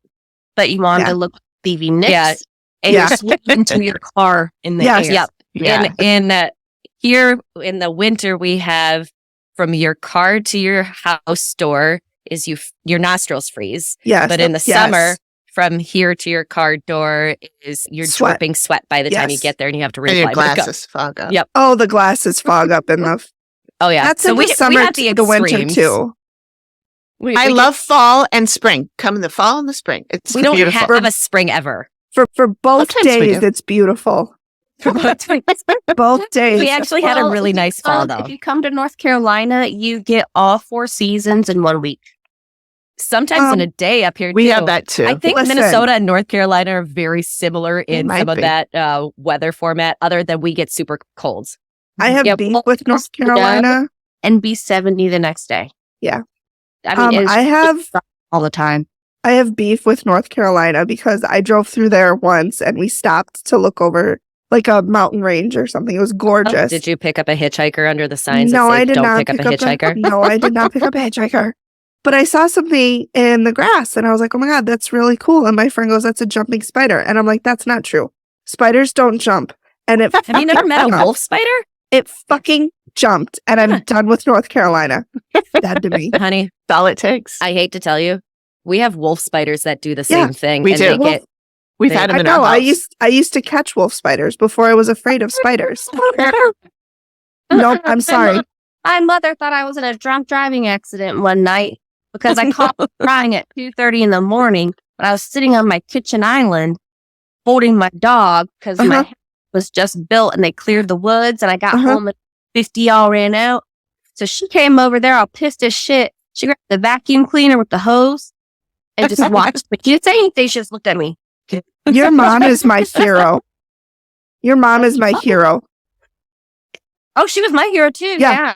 But you want to look like Stevie Nicks. Yeah. And you're slipping into your car in the air. Yep. Yeah. In here in the winter, we have from your car to your house door is your nostrils freeze. Yes. But in the summer, from here to your car door is you're dripping sweat by the time you get there, and you have to reapply and your glasses fog up. Yep. Oh, the glasses fog up in the. Oh yeah. That's so in the summer to the winter too. I love fall and spring. Come in the fall and the spring. It's we beautiful. don't have a spring ever. For both days, it's beautiful. Both days. We actually had a really nice fall though. If you come to North Carolina, you get all 4 seasons in 1 week. Sometimes in a day up here. We have that too. I think Minnesota and North Carolina are very similar in some of that weather format, other than we get super colds. I have beef with North Carolina. And be 70 the next day. Yeah. I mean, I have all the time. I have beef with North Carolina because I drove through there once and we stopped to look over like a mountain range or something. It was gorgeous. Oh, did you pick up a hitchhiker under the signs? No, that say, I did don't not pick up a hitchhiker. No, I did not pick up a hitchhiker. But I saw something in the grass and I was like, oh my God, that's really cool. And my friend goes, that's a jumping spider. And I'm like, that's not true. Spiders don't jump. And it have you never met a wolf spider? It fucking jumped. And I'm done with North Carolina. Dead to me. Honey, that's all it takes. I hate to tell you, we have wolf spiders that do the same thing. We do. We've had them in our house. I used to catch wolf spiders before I was afraid of spiders. Nope, I'm sorry. My mother thought I was in a drunk driving accident one night because I caught her crying at 2:30 in the morning when I was sitting on my kitchen island holding my dog because my house was just built and they cleared the woods, and I got home at 50 all ran out. So she came over there all pissed as shit. She grabbed the vacuum cleaner with the hose and just watched me. She didn't say anything. She just looked at me. Your mom is my hero. Your mom is my hero. Oh, she was my hero too. Yeah.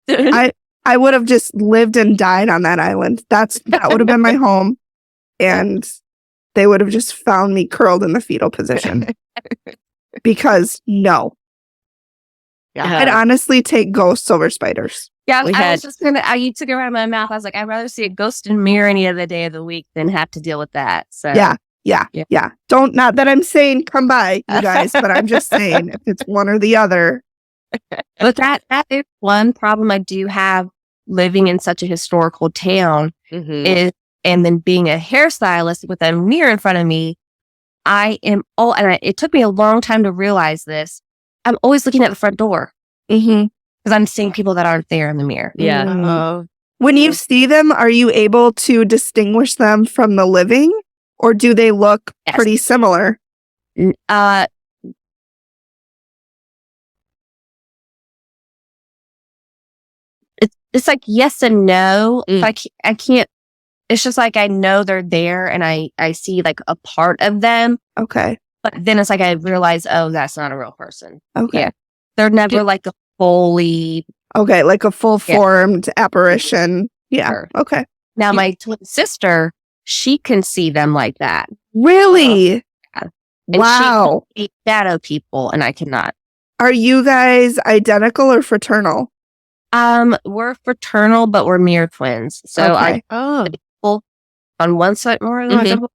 I would have just lived and died on that island. That would have been my home. And they would have just found me curled in the fetal position. Because no. Yeah. I'd honestly take ghosts over spiders. Yeah, you took it right out of my mouth. I was like, I'd rather see a ghost in a mirror any other day of the week than have to deal with that. So Yeah. Not that I'm saying come by, you guys, but I'm just saying if it's one or the other. But that is one problem I do have living in such a historical town is, and then being a hairstylist with a mirror in front of me, it took me a long time to realize this. I'm always looking at the front door. Mm-hmm. because I'm seeing people that aren't there in the mirror. Yeah. Oh. When you see them, are you able to distinguish them from the living, or do they look Yes. pretty similar? It's like yes and no. Mm. I can't. It's just like I know they're there, and I see like a part of them, Okay. but then it's like I realize, oh, that's not a real person. Okay. Yeah. They're never like a fully. Okay, like a full formed apparition. Yeah. Sure. Okay. Now my twin sister, she can see them like that. Really? And Wow. She can see shadow people, and I cannot. Are you guys identical or fraternal? We're fraternal, but we're mirror twins. So Okay. Oh. on one side more Mhm.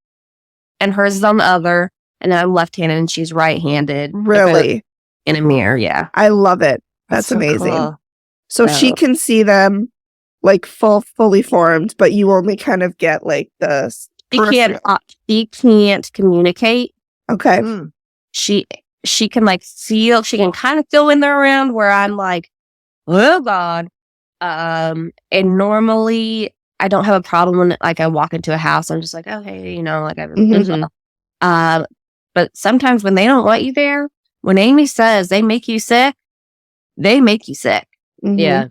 and hers is on the other, and then I'm left-handed and she's right-handed. Really? In a mirror, yeah. I love it. That's so amazing. cool. So she can see them like fully formed, but you only kind of get like the She can't communicate. Okay. Mm. She can like feel, she can kind of feel when they're around where I'm like, oh God. And normally I don't have a problem when like I walk into a house. I'm just like, oh, hey, you know, like Mhm. but sometimes when they don't want you there, when Amy says they make you sick, they make you sick. Mhm.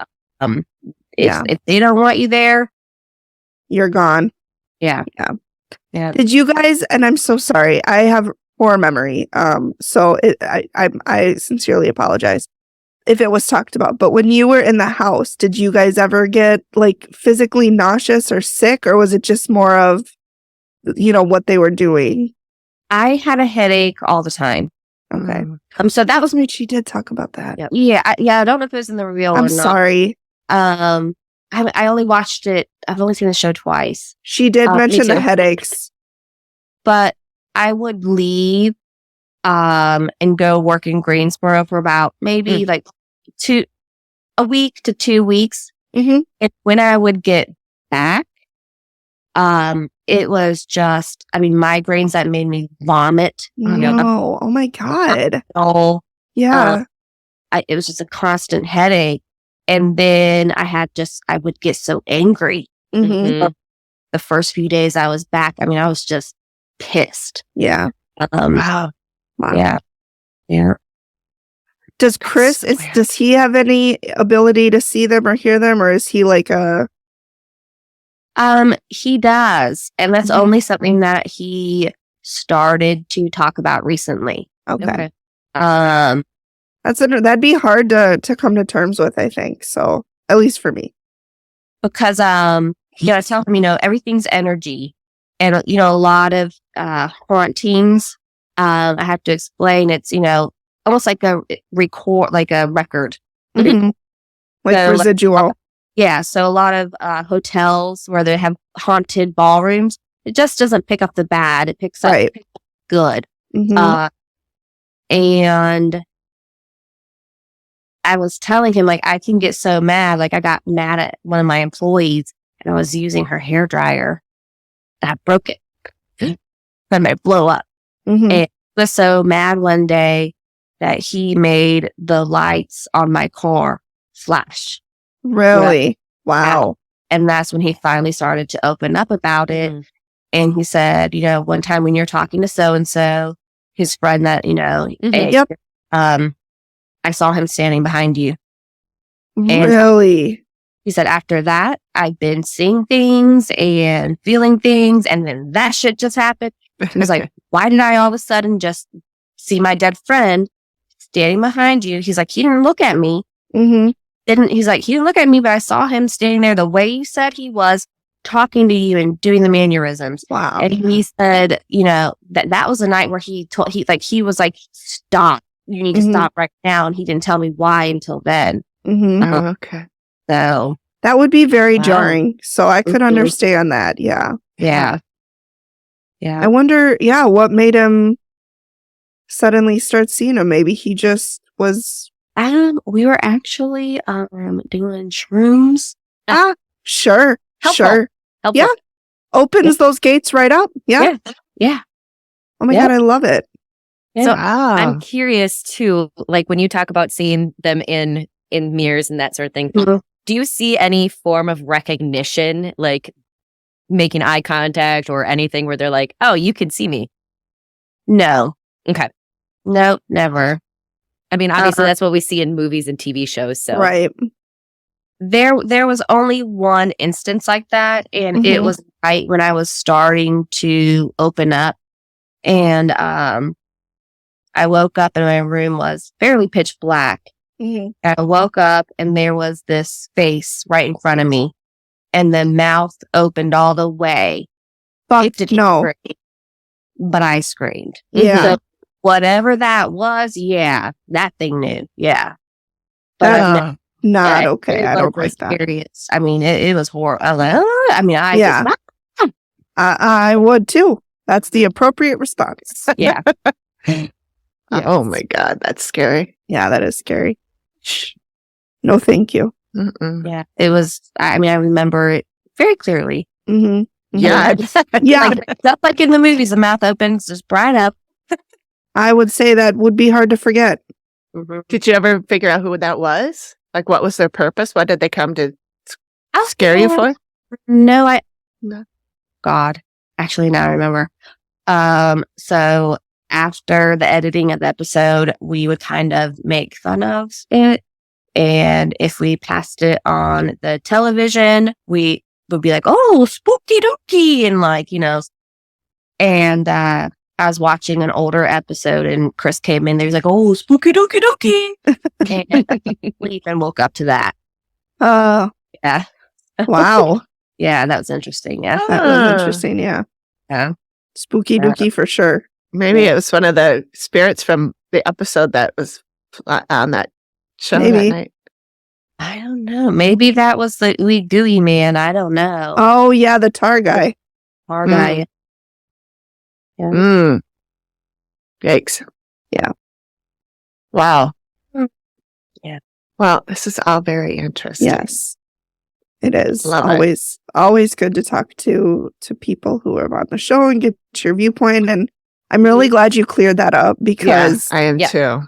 Yeah. If they don't want you there, You're gone. yeah. Yeah. Yeah. Did you guys, and I'm so sorry, I have poor memory. I sincerely apologize if it was talked about, but when you were in the house, did you guys ever get like physically nauseous or sick, or was it just more of, you know, what they were doing? I had a headache all the time. Okay. So that was She did talk about that. Yep. yeah. I don't know if it was in the reveal or I'm not. sorry. I only watched it. I've only seen the show twice. She did Me mention the too. headaches. But I would leave and go work in Greensboro for about maybe like a week to 2 weeks. Mm-hmm. And when I would get back, it was just, I mean, migraines that made me vomit. No. Oh my God. Oh, Yeah. it was just a constant headache. And then I would get so angry. Mm-hmm. Mhm. The first few days I was back, I mean, I was just pissed. Yeah. Wow. Wow. Yeah. Yeah. Does Chris, So weird. does he have any ability to see them or hear them, or is he like a... He does. And that's Mhm. only something that he started to talk about recently. Okay. Okay. That'd be hard to come to terms with, I think. So, at least for me. Because, I tell him, everything's energy. And, a lot of, hauntings, I have to explain it's, almost like a record. Mhm. Like So, residual. Yeah. So a lot of, hotels where they have haunted ballrooms, it just doesn't pick up the bad. It picks up Right. good. Mhm. And I was telling him, like, I can get so mad. Like, I got mad at one of my employees and I was using her hair dryer and I broke it. Then I blow up. Mhm. And I was so mad one day that he made the lights on my car flash. Really? Wow. And that's when he finally started to open up about it. Mhm. And he said, one time when you're talking to so-and-so, his friend that, Mhm. Yep. I saw him standing behind you. And- Really? He said, after that, I've been seeing things and feeling things. And then that shit just happened. I was like, why did I all of a sudden just see my dead friend standing behind you? He's like, he didn't look at me. Mhm. He's like, he didn't look at me, but I saw him standing there the way you said he was, talking to you and doing the mannerisms. Wow. And he said, that was a night where he was like, stop. You need to Mhm. stop right now. And he didn't tell me why until then. Mhm. Oh, okay. So, That would be very Wow. jarring. So I could Mhm. understand that. Yeah. yeah. Yeah. I wonder, what made him suddenly start seeing him? Maybe he just was... We were actually doing shrooms. Sure. Helpful. Sure. Helpful. Yeah. Opens those gates right up. Yeah. Yeah. Oh my Yeah. God, I love it. So Wow. I'm curious too, like when you talk about seeing them in in mirrors and that sort of thing. Mhm. Do you see any form of recognition, like making eye contact or anything where they're like, oh, you can see me? No. Okay. No, never. I mean, obviously that's what we see in movies and TV shows. So Right. There was only one instance like that, and it Mhm. was right when I was starting to open up. And I woke up and my room was fairly pitch black. Mhm. I woke up and there was this face right in front of me, and the mouth opened all the way. Fuck It didn't no. scream, but I screamed. Yeah. So whatever that was, yeah, that thing knew. Yeah. But I've never, Not it okay. I was don't like that. serious. I mean, it was horrible. I was like, I mean, Yeah. I would too. That's the appropriate response. yeah. Oh my God, that's scary. Yeah, that is scary. Shh. No, thank you. Mm-mm. Yeah. It was, I mean, I remember it very clearly. Mm-hmm. Yeah. Yeah, Stuff like in the movies, the mouth opens, just bright up. I would say that would be hard to forget. Did you ever figure out who that was? Like, what was their purpose? What did they come to Oh, scare you for? No, No. God. Actually, now I remember. So after the editing of the episode, we would kind of make fun of it. And if we passed it on the television, we would be like, oh, spooky dooky. And like, and I was watching an older episode and Chris came in there. He's like, oh, spooky dooky dooky. And we even woke up to that. Yeah. Wow. Yeah, that was interesting. Yeah. That was interesting. Yeah. Yeah. Spooky dooky for sure. Maybe it was one of the spirits from the episode that was on that show Maybe. that night. I don't know. Maybe that was the ooey gooey man. I don't know. Oh, yeah, the tar guy. Our guy. Yeah. Mm. Yikes. Yeah. Wow. Yeah. Well, this is all very interesting. Yes. It is. Love it. Always good to talk to people who are on the show and get your viewpoint. And I'm really glad you cleared that up because I am too.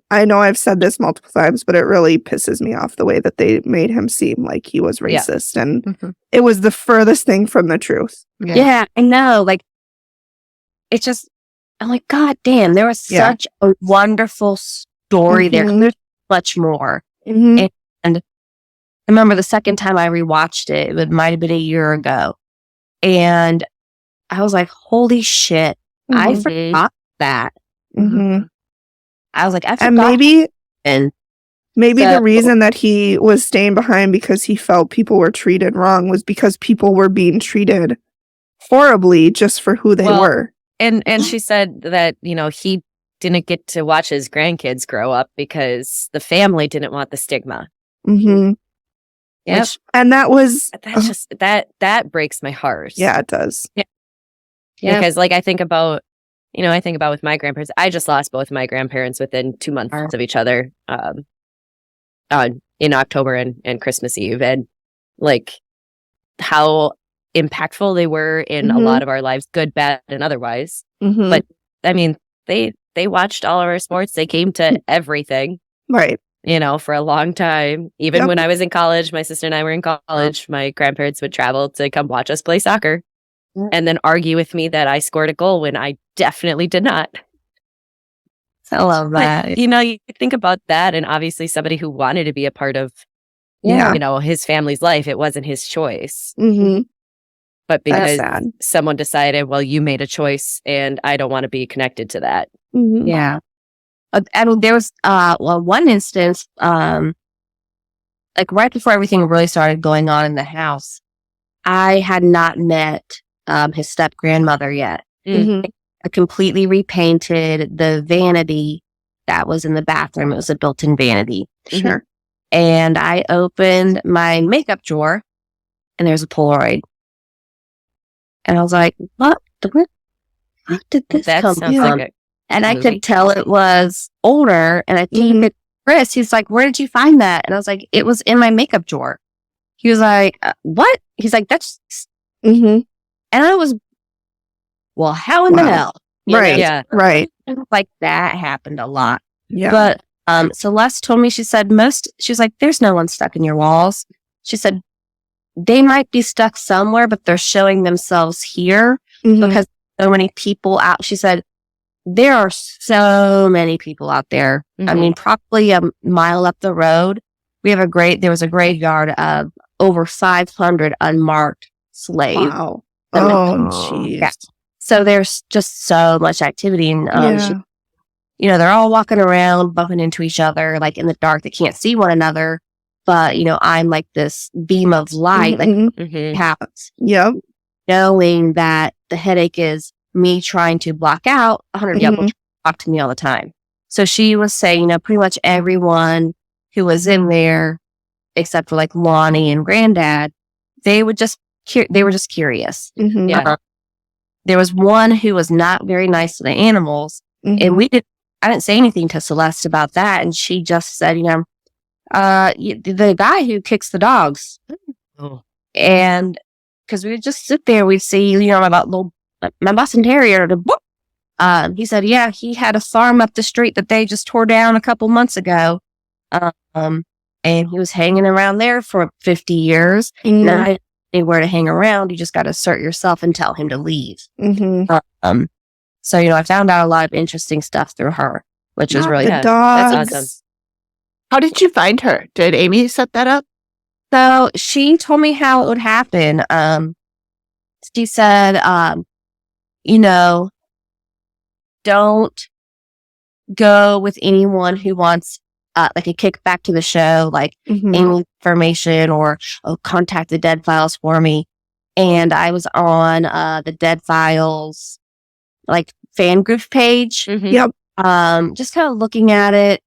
I know I've said this multiple times, but it really pisses me off the way that they made him seem like he was racist. And Mhm. it was the furthest thing from the truth. Yeah, I know. Like, it's just, I'm like, God damn, there was Yeah. such a wonderful story there. Mhm. There's much more. Mhm. And I remember the second time I rewatched it, it might have been a year ago. And I was like, holy shit, I Mhm. forgot that. Mhm. I was like, I forgot. And maybe So- the reason that he was staying behind because he felt people were treated wrong was because people were being treated horribly just for who they Well, were. And she said that, he didn't get to watch his grandkids grow up because the family didn't want the stigma. Mm-hmm. Yep. Which And that was, that's just that breaks my heart. yeah, it does. Yep. Because I think about with my grandparents. I just lost both my grandparents within 2 months of each other, in October and Christmas Eve, and like how impactful they were in a Mhm. lot of our lives, good, bad, and otherwise. Mhm. But I mean, they watched all of our sports. They came to everything, Right. for a long time. Even Yep. when I was in college, my sister and I were in college, my grandparents would travel to come watch us play soccer and then argue with me that I scored a goal when I definitely did not. I love that. But, you think about that, and obviously somebody who wanted to be a part of, Yeah. his family's life, it wasn't his choice. Mm-hmm. But That's because sad. someone decided, well, you made a choice and I don't want to be connected to that. Mm-hmm. Yeah. And there was one instance, like right before everything really started going on in the house, I had not met his step grandmother yet. Mm-hmm. I completely repainted the vanity that was in the bathroom. It was a built-in vanity. Sure. And I opened my makeup drawer and there's a Polaroid. And I was like, what did this That come sounds from? like a And I movie. could tell it was older. And I think Mhm. that Chris, he's like, where did you find that? And I was like, it was in my makeup drawer. He was like, what? He's like, that's, Mm-hmm. and I was, well, how in the Wow. hell? Right. Yeah. Right. And like that happened a lot. Yeah. But Celeste told me, she was like, there's no one stuck in your walls. She said, they might be stuck somewhere, but they're showing themselves here because so many people out. She said, there are so many people out there. I mean, probably a mile up the road, there was a graveyard of over 500 unmarked slaves. Wow. Jeez. Yeah. So there's just so much activity. And, they're all walking around, bumping into each other, like in the dark. They can't see one another. But, I'm like this beam of light, happens. Yep. Knowing that the headache is me trying to block out 100 people talk to me all the time. So she was saying, pretty much everyone who was in there, except for like Lonnie and Granddad, they were just curious. Yeah. There was one who was not very nice to the animals, and I didn't say anything to Celeste about that, and she just said, the guy who kicks the dogs. And because we would just sit there, we'd see, my Boston Terrier, he said, yeah, he had a farm up the street that they just tore down a couple months ago. And he was hanging around there for 50 years. Not anywhere to hang around. You just got to assert yourself and tell him to leave. So, I found out a lot of interesting stuff through her, which is really the dogs. That's awesome. How did you find her? Did Amy set that up? So she told me how it would happen. She said, don't go with anyone who wants like a kickback to the show, like any information or contact the Dead Files for me. And I was on the Dead Files like fan group page. Yep. Just kind of looking at it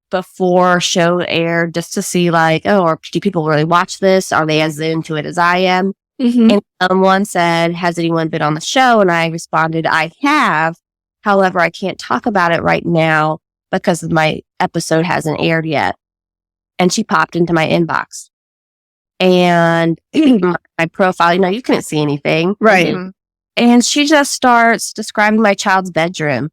before show aired, just to see like, or do people really watch this? Are they as into it as I am? And someone said, has anyone been on the show? And I responded, I have. However, I can't talk about it right now because my episode hasn't aired yet. And she popped into my inbox. And my profile, you couldn't see anything. Right. And she just starts describing my child's bedroom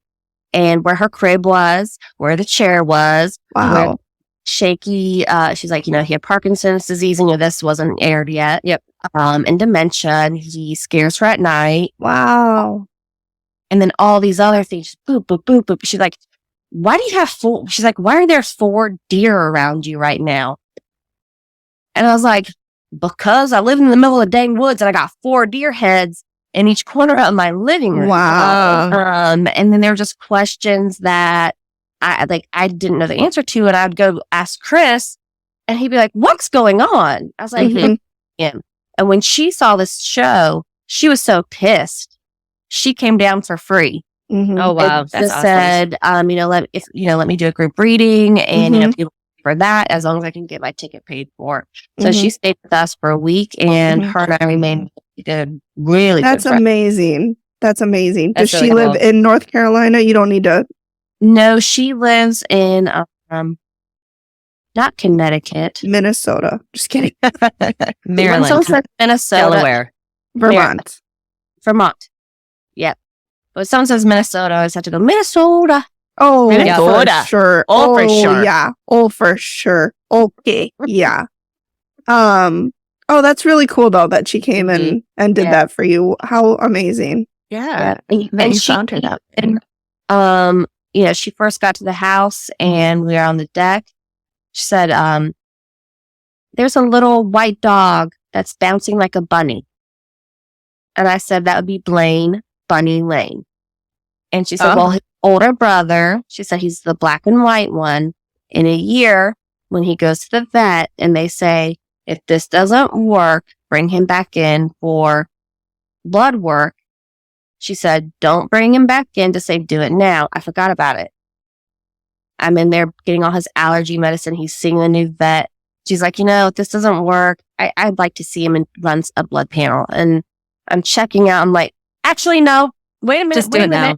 and where her crib was, where the chair was. Wow. Shaky. She's like, he had Parkinson's disease, and this wasn't aired yet. Yep. And dementia, and he scares her at night. Wow. And then all these other things, boop, boop, boop, boop. She's like, why do you have she's like, why are there 4 deer around you right now? And I was like, because I live in the middle of the dang woods and I got 4 deer heads in each corner of my living room. Wow. And then there were just questions that I didn't know the answer to, and I'd go ask Chris, and he'd be like, what's going on? I was like, him. And when she saw this show, she was so pissed. She came down for free. Oh, wow. It That's just awesome. said, let me do a group reading, and people for that, as long as I can get my ticket paid for. So she stayed with us for a week, and her and I remained good, really That's good friends. amazing. That's amazing. That's Does really she live cool. in North Carolina? You don't need to. No, she lives in not Connecticut. Minnesota. Just kidding. Maryland. Someone said Minnesota. Delaware. Vermont. Vermont. Yep. But someone says Minnesota, I just have to go, Minnesota. Oh, Minnesota. for sure. Oh, for sure. Yeah. Oh, for sure. Okay. Yeah. Oh, that's really cool though that she came and did that for you. How amazing. Yeah. And That you she, found her that. and, she first got to the house and we were on the deck. She said, there's a little white dog that's bouncing like a bunny. And I said, that would be Blaine Bunny Lane. And she said, well, his older brother, she said, he's the black and white one. In a year, when he goes to the vet and they say, if this doesn't work, bring him back in for blood work. She said, don't bring him back in to say, do it now. I forgot about it. I'm in there getting all his allergy medicine. He's seeing the new vet. She's like, if this doesn't work, I'd like to see him and runs a blood panel. And I'm checking out. I'm like, actually, no. Wait a minute. Just do it now.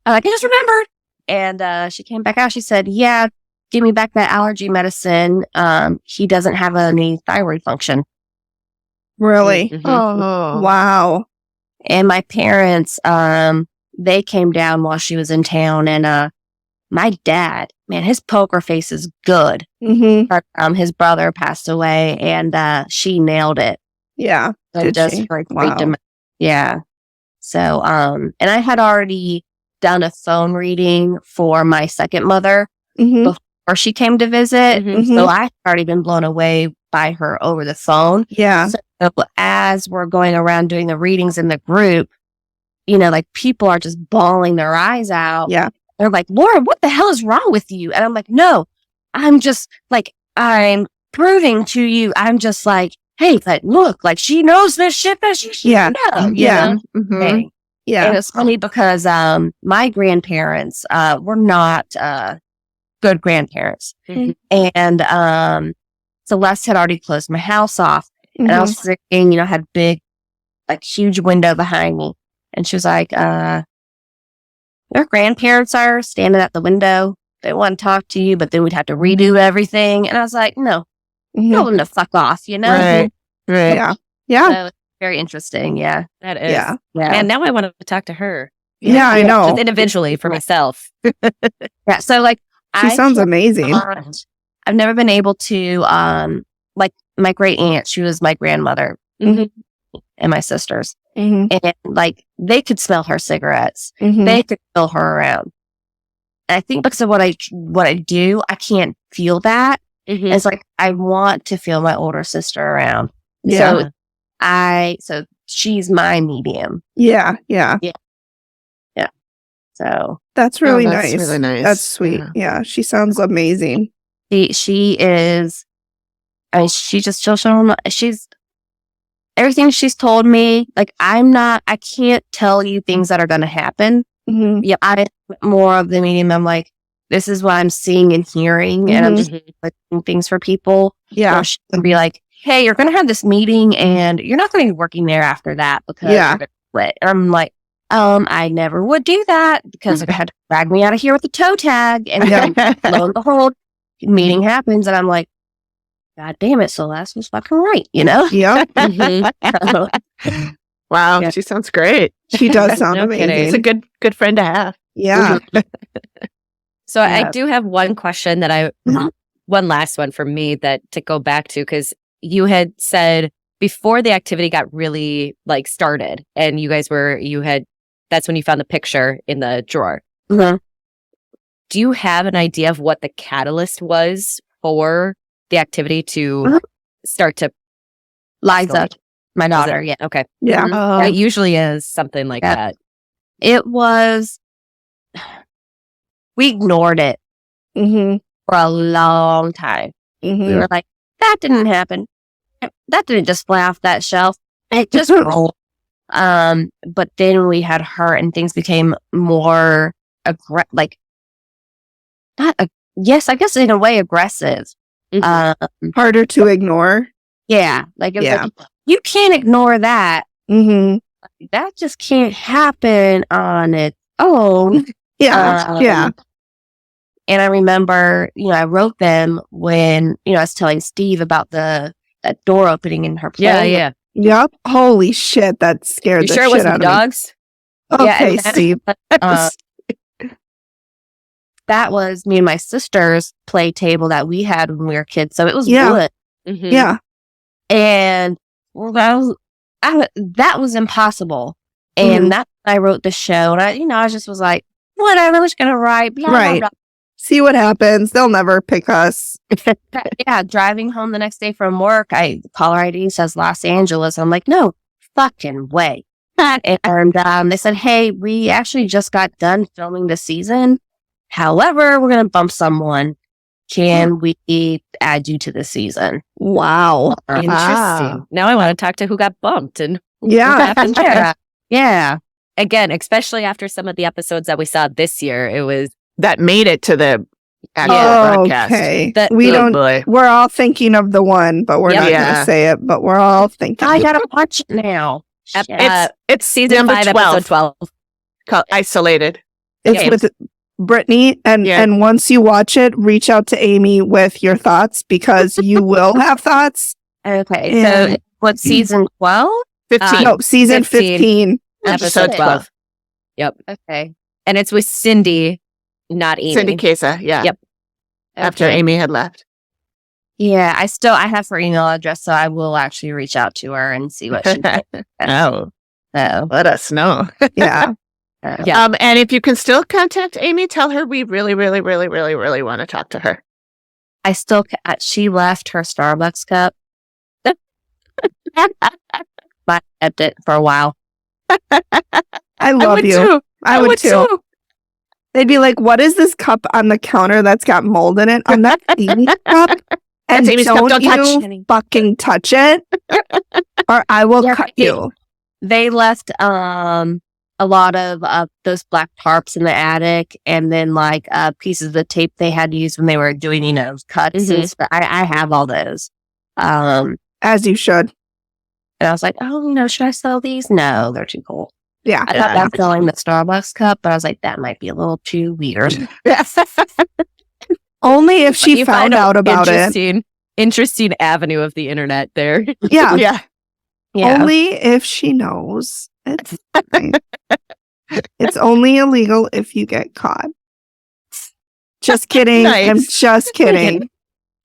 I'm like, I just remembered. And she came back out. She said, yeah, give me back that allergy medicine. He doesn't have any thyroid function. Really? Oh. Wow. And my parents, they came down while she was in town. And my dad man, his poker face is good. Mm-hmm. But, his brother passed away, and she nailed it. Yeah. So Did just she? like Wow. freaked him. Yeah. So, and I had already done a phone reading for my second mother Mm-hmm. before she came to visit. Mhm. Mhm. So I had already been blown away by her over the phone. Yeah. So as we're going around doing the readings in the group, like people are just bawling their eyes out. Yeah. They're like, Laura, what the hell is wrong with you? And I'm like, no, I'm just like, I'm proving to you. I'm just like, hey, like, look, like she knows this shit that she should Yeah. know. Yeah. Mhm. Okay. Yeah. And it's funny because my grandparents were not good grandparents. Mhm. And Celeste had already closed my house off. And I Mhm. was thinking, I had big, like huge window behind me. And she was like, your grandparents are standing at the window. They want to talk to you, but then we'd have to redo everything. And I was like, no, Mhm. tell them to fuck off, Right. Right. Yeah. Yeah. So it's very interesting. Yeah. That is. Yeah. Yeah. Man, now I want to talk to her. Yeah, I know. Just individually for myself. Yeah. So like, She sounds can't amazing. not- I've never been able to, like my great aunt, she was my grandmother Mhm. and my sisters. Mhm. And like, they could smell her cigarettes. Mhm. They could feel her around. And I think because of what I do, I can't feel that. Mhm. It's like, I want to feel my older sister around. Yeah. So she's my medium. Yeah. Yeah. So That's really that's nice. really nice. That's sweet. Yeah. Yeah. She sounds amazing. she is, I mean, she's everything she's told me. Like, I can't tell you things that are going to happen. Mhm. Yeah. I'm more of the medium. I'm like, this is what I'm seeing and hearing. And I'm just Mhm. like doing things for people. Yeah. Or she can be like, hey, you're going to have this meeting and you're not going to be working there after that because Yeah. you're going to quit. And I'm like, I never would do that because they had to drag me out of here with a toe tag. And then lo and behold, meeting happens. And I'm like, God damn it, Celeste was fucking right, Yep. Mhm. Wow, Yeah. she sounds great. She does sound No kidding. It's a amazing. good friend to have. Yeah. So I Yeah. do have one question one last one for me that to go back to, because you had said before the activity got really like started and that's when you found the picture in the drawer. Mhm. Do you have an idea of what the catalyst was for the activity to Mhm. start to Liza, escalate? my Was daughter. it? Yeah. Okay. Yeah. Oh, It usually is something like Yeah. that. It was, we ignored it Mhm. for a long time. We Mhm. were like, that didn't happen. That didn't just fly off that shelf. It just rolled. But then we had her and things became more yes, I guess in a way aggressive. Mhm. Harder to ignore. Yeah. Like, it was Yeah. like, you can't ignore that. Mhm. That just can't happen on its own. Yeah. Um, Yeah. And I remember, I wrote them when, I was telling Steve about that door opening in her Yeah, plane. yeah. Yep. Holy shit. That scared You the sure it shit wasn't out the of me. dogs? Yeah, Okay, and that- Steve. That was me and my sister's play table that we had when we were kids. So it was Yeah. wood. Mhm. Yeah. And well, that was impossible. And Mhm. that's when I wrote the show. And I just was like, whatever, I'm just going to write. Blah, Right. blah, See what happens. They'll never pick us. blah. Yeah. Driving home the next day from work, caller ID says Los Angeles. I'm like, no fucking way. And they said, hey, we actually just got done filming the season. However, we're going to bump someone. Can we add you to the season? Wow. Interesting. Wow. Now I want to talk to who got bumped and Yeah. happened there. Yeah. Yeah. Again, especially after some of the episodes that we saw this year, it was that made it to the actual broadcast. Okay. That- We Oh, don't. boy. We're all thinking of the one, but we're Yep. not going Yeah. to say it. But we're all thinking. I got to watch it now. Ep- Shit. It's season number 5, 12, episode 12. called Isolated. It's Yeah. with Brittany, and Yeah. and once you watch it, reach out to Amy with your thoughts because you will have thoughts. Okay. And- So what's season 12? 15. No, season 15. 15. Episode 12. Okay. And it's with Cindy, not Amy. Cindy Casa. Yeah. Yep. after Okay. Amy had left. Yeah, I have her email address, so I will actually reach out to her and see what she thinks. Oh, So, let us know. Yeah. Yeah. And if you can still contact Amy, tell her we really, really, really, really, really want to talk to her. I still, she left her Starbucks cup. I kept it for a while. I love you. Too. I would too. They'd be like, what is this cup on the counter that's got mold in it? On that Amy's cup? And That's Amy's cup. don't Don't you fucking touch it or I will cut you. They left a lot of those black tarps in the attic, and then like pieces of the tape they had to use when they were doing, cuts and stuff. I have all those. As you should. And I was like, oh, should I sell these? No, they're too cool. Yeah. I thought about selling the Starbucks cup, but I was like, that might be a little too weird. Only if she You found find out about it. Interesting avenue of the internet there. Yeah. Yeah. Yeah. Only if she knows. It's fine. It's only illegal if you get caught. Just kidding. Nice. I'm just kidding.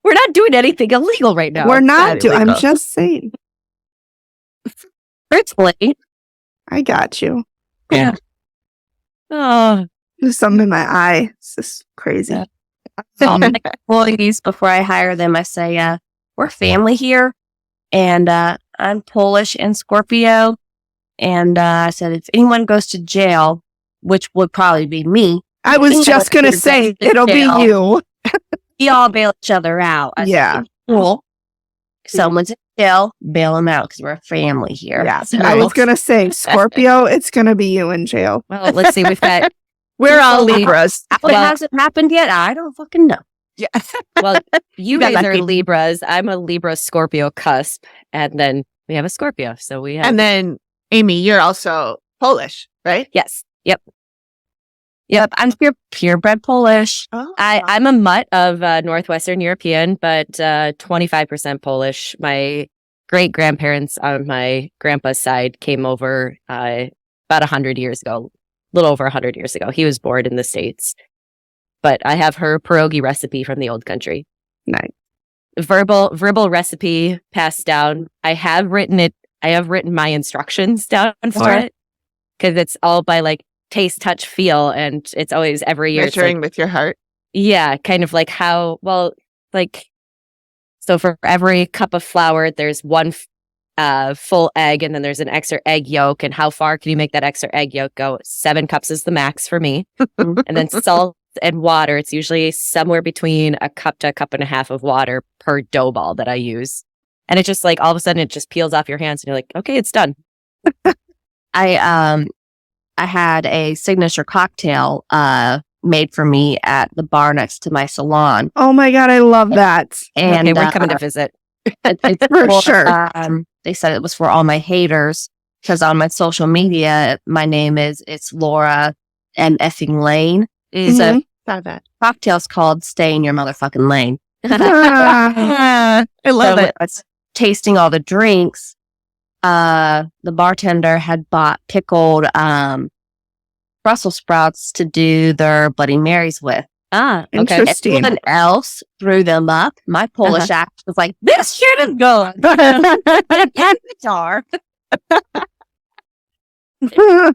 We're not doing anything illegal right now. We're not not doing. I'm illegal. just saying. Truthfully, I got you. yeah. Oh, There's something in my eye. It's just crazy. Yeah. All my employees, before I hire them, I say, we're family here, and I'm Polish and Scorpio. And I said, if anyone goes to jail, which would probably be me, I was just going to You're say, going to it'll be jail. you. we all bail each other out. I said, Yeah. cool. Someone's in jail, bail them out because we're a family here. Yeah. So, I was going to say, Scorpio, it's going to be you in jail. well, let's see. We've got, We're all Well, Libras. how it hasn't happened yet, I don't fucking know. Yeah. well, you got guys are lucky. Libras. I'm a Libra Scorpio cusp. And then we have a Scorpio. So we have, And then, Amy, you're also Polish, right? yes. Yep. Yep, I'm purebred Polish. Oh, I'm a mutt of Northwestern European, but 25% Polish. My great grandparents on my grandpa's side came over about 100 years ago, a little over 100 years ago. He was born in the States. But I have her pierogi recipe from the old country. Nice. Verbal recipe passed down. I have written my instructions down for it because it's all by like taste, touch, feel, and it's always every year. measuring with your heart. Yeah, kind of like how, well, like, so for every cup of flour, there's one full egg, and then there's an extra egg yolk. And how far can you make that extra egg yolk go? 7 cups is the max for me. And then salt and water. It's usually somewhere between a cup to a cup and a half of water per dough ball that I use. And it's just like, all of a sudden, it just peels off your hands, and you're like, okay, it's done. I had a signature cocktail made for me at the bar next to my salon. Oh my God, I love that. And Okay, we're coming to visit. it's For sure. They said it was for all my haters because on my social media, my name it's Laura and effing Lane. Mm-hmm. So Saw that. cocktail's called Stay in Your Motherfucking Lane. Ah, I love So it. I was tasting all the drinks. The bartender had bought pickled Brussels sprouts to do their Bloody Marys with. Okay. Interesting. Someone else threw them up. My Polish act was like, this shit is good. And guitar.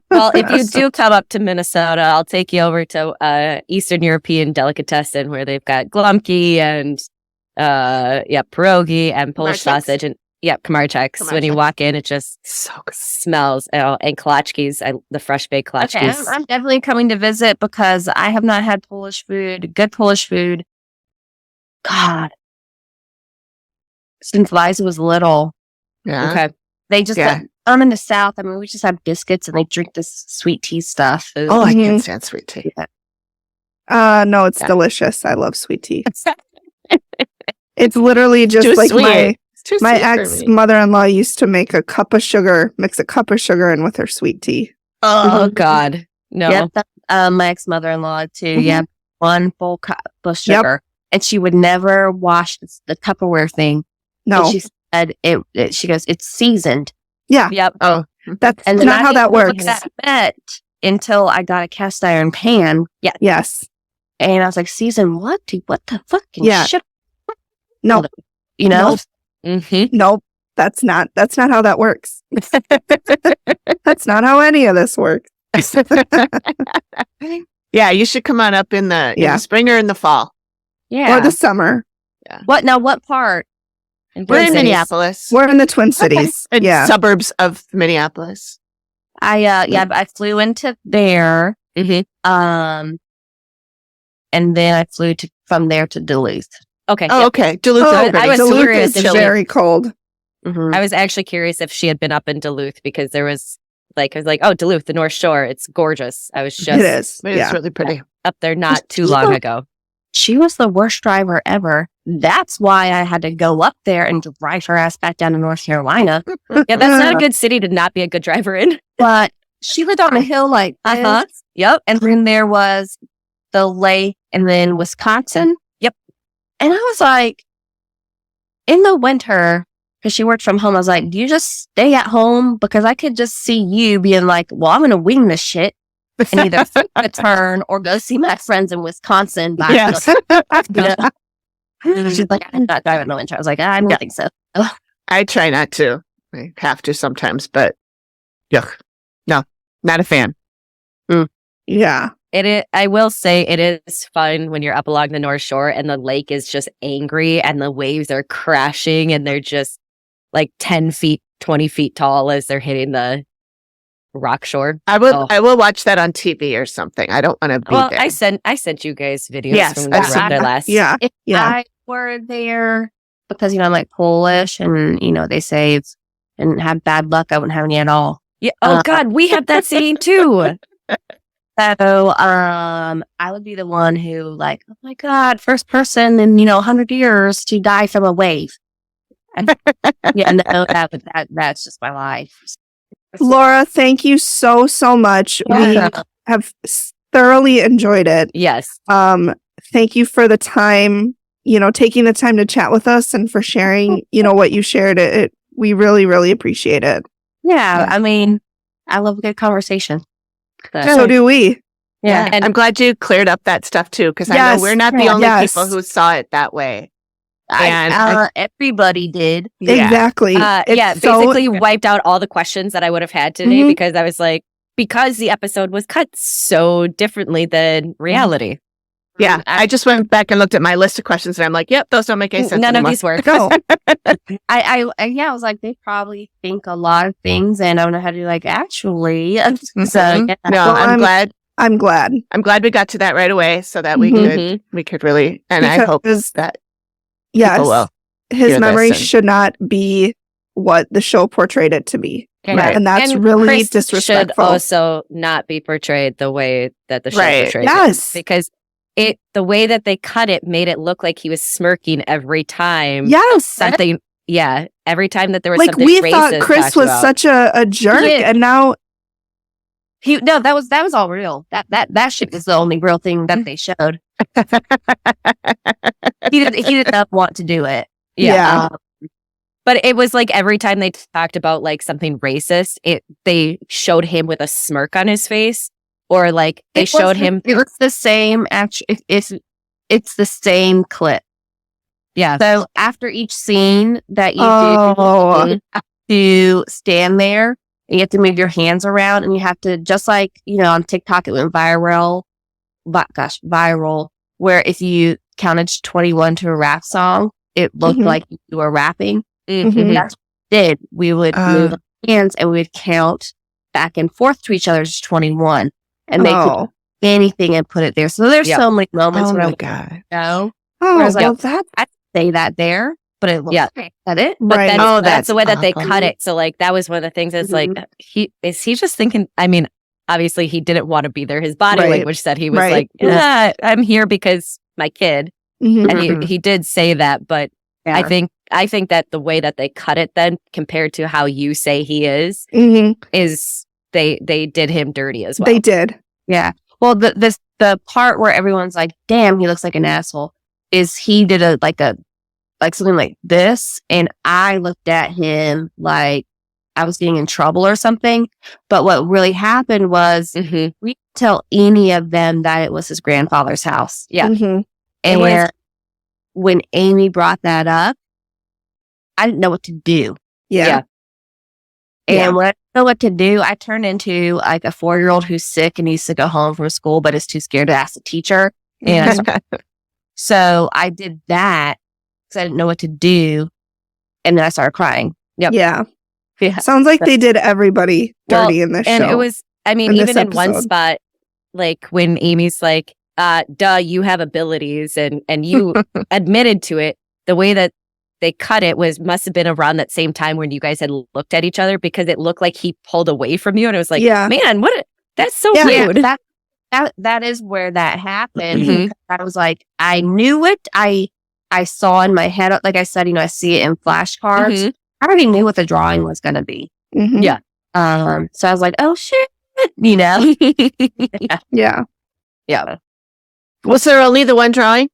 Well, if you do come up to Minnesota, I'll take you over to Eastern European delicatessen where they've got glumki and pierogi and Polish Kamarczyks? sausage and kamarczyks. When you Kamarczyks. walk in, it just So good. smells. And klatschkis, the fresh baked Okay, klatschkis. I'm definitely coming to visit because I have not had Polish food, good Polish food. God. Since Liza was little, Yeah. Okay. they just, Yeah. I'm in the South. I mean, we just have biscuits and they drink this sweet tea stuff. Oh, I Mhm. can't stand sweet tea. no, it's Yeah. delicious. I love sweet tea. It's literally just Too like sweet. It's too my sweet for ex me. mother-in-law used to make mix a cup of sugar in with her sweet tea. Oh, God. No. Yep, my ex-mother-in-law too. Mhm. Yeah, one full cup of Yep. sugar. And she would never wash the Tupperware thing. No, And she said she goes, it's seasoned. Yep. Oh, that's And then not I how that didn't look works. at that until I got a cast iron pan. Yes. And I was like, season what? Dude, what the fucking shit? No. You know? Nope. That's not how that works. That's not how any of this works. Yeah, you should come on up in the spring or in the fall. Yeah. Or the summer. Yeah. What part? We're in Minneapolis. We're in the Twin Cities. In suburbs of Minneapolis. I flew into there. And then I flew from there to Duluth. Okay. Oh, okay. Duluth. I was Duluth curious. is very cold. I was actually curious if she had been up in Duluth because there was I was like, oh, Duluth, the North Shore. It's gorgeous. I was just. It is. It's really pretty. Up there not too long ago. She was the worst driver ever. That's why I had to go up there and drive her ass back down to North Carolina. Yeah, that's not a good city to not be a good driver in. But she lived on a hill like this. Yep. And then there was the lake and then Wisconsin. Yep. And I was like, in the winter, because she worked from home, I was like, do you just stay at home? Because I could just see you being like, well, I'm going to wing this shit and either flip a turn or go see my friends in Wisconsin. Yes. She's like, I'm not driving in the winter. I was like, I don't think so. I try not to. I have to sometimes, but yuck. No, not a fan. Yeah. I will say it is fun when you're up along the North Shore and the lake is just angry and the waves are crashing and they're just like 10 feet, 20 feet tall as they're hitting the rock shore. I will watch that on TV or something. I don't want to be there. I sent you guys videos from when we were there last. Yeah. If I were there, because, I'm like Polish and, they say and have bad luck, I wouldn't have any at all. Yeah. Oh God, we have that saying too. So, I would be the one who like, oh my God, first person in, 100 years to die from a wave. And, that's just my life. Laura, thank you so much. Yeah. We have thoroughly enjoyed it. Yes. Thank you for the time, taking the time to chat with us and for sharing, what you shared. We really, really appreciate it. Yeah. I mean, I love a good conversation. So do we. Yeah. And I'm glad you cleared up that stuff too, because I know we're not the only people who saw it that way. And everybody did. Exactly. Basically wiped out all the questions that I would have had today because I was like, because the episode was cut so differently than reality. Yeah. I just went back and looked at my list of questions and I'm like, yep, those don't make any sense. None anymore. of these work. No. I was like, they probably think a lot of things and I don't know how to like actually. So No, I'm glad. I'm glad. I'm glad we got to that right away so that we could really, and I hope that people will. His memory should not be what the show portrayed it to be. Right. And that's really Chris disrespectful. Should also not be portrayed the way that the show portrayed yes. it. Because the way that they cut it made it look like he was smirking every time. Yes. Something, every time that there was like something we racist thought Chris was such a jerk and now that was all real. That shit is the only real thing that they showed. he did not want to do it. Yeah. But it was like every time they talked about like something racist, they showed him with a smirk on his face, or like they showed him. It was the same. Actually, it's the same clip. Yeah. So after each scene that you do, you have to stand there. You have to move your hands around, and you have to just like on TikTok it went viral. Viral. Where if you counted 21 to a rap song, it looked like you were rapping. Mm-hmm. That's what we did. We would move our hands and we would count back and forth to each other as 21. And they could do anything and put it there. So there's so many moments where I would go. Oh, I was like, that I say that there, but it looks like that it. But right. that's the way that they cut it. So like that was one of the things that's like is he just thinking, I mean, obviously he didn't want to be there. His body language said he was like, I'm here because my kid. And he did say that, but I think that the way that they cut it then compared to how you say he is they did him dirty as well. They did. Yeah. Well, the part where everyone's like, damn, he looks like an asshole is he did something like this. And I looked at him like I was getting in trouble or something. But what really happened was we tell any of them that it was his grandfather's house. Yeah. Mhm. And when Amy brought that up, I didn't know what to do. Yeah. And when I didn't know what to do, I turned into like a 4-year-old who's sick and needs to go home from school, but is too scared to ask the teacher. And so I did that because I didn't know what to do. And then I started crying. Yep. Yeah. Yeah. Sounds like they did everybody dirty in this And show. it was, I mean, in this even in one episode. spot, like when Amy's like, duh, you have abilities and you admitted to it, the way that they cut it must have been around that same time when you guys had looked at each other, because it looked like he pulled away from you and it was like, man, that's so rude. That is where that happened. Mhm. I was like, I knew it. I saw in my head, like I said, I see it in flashcards. Mhm. I already knew what the drawing was going to be. Mhm. Yeah. So I was like, oh shit, Yeah. Yeah. Yeah. Was there only the one drawing?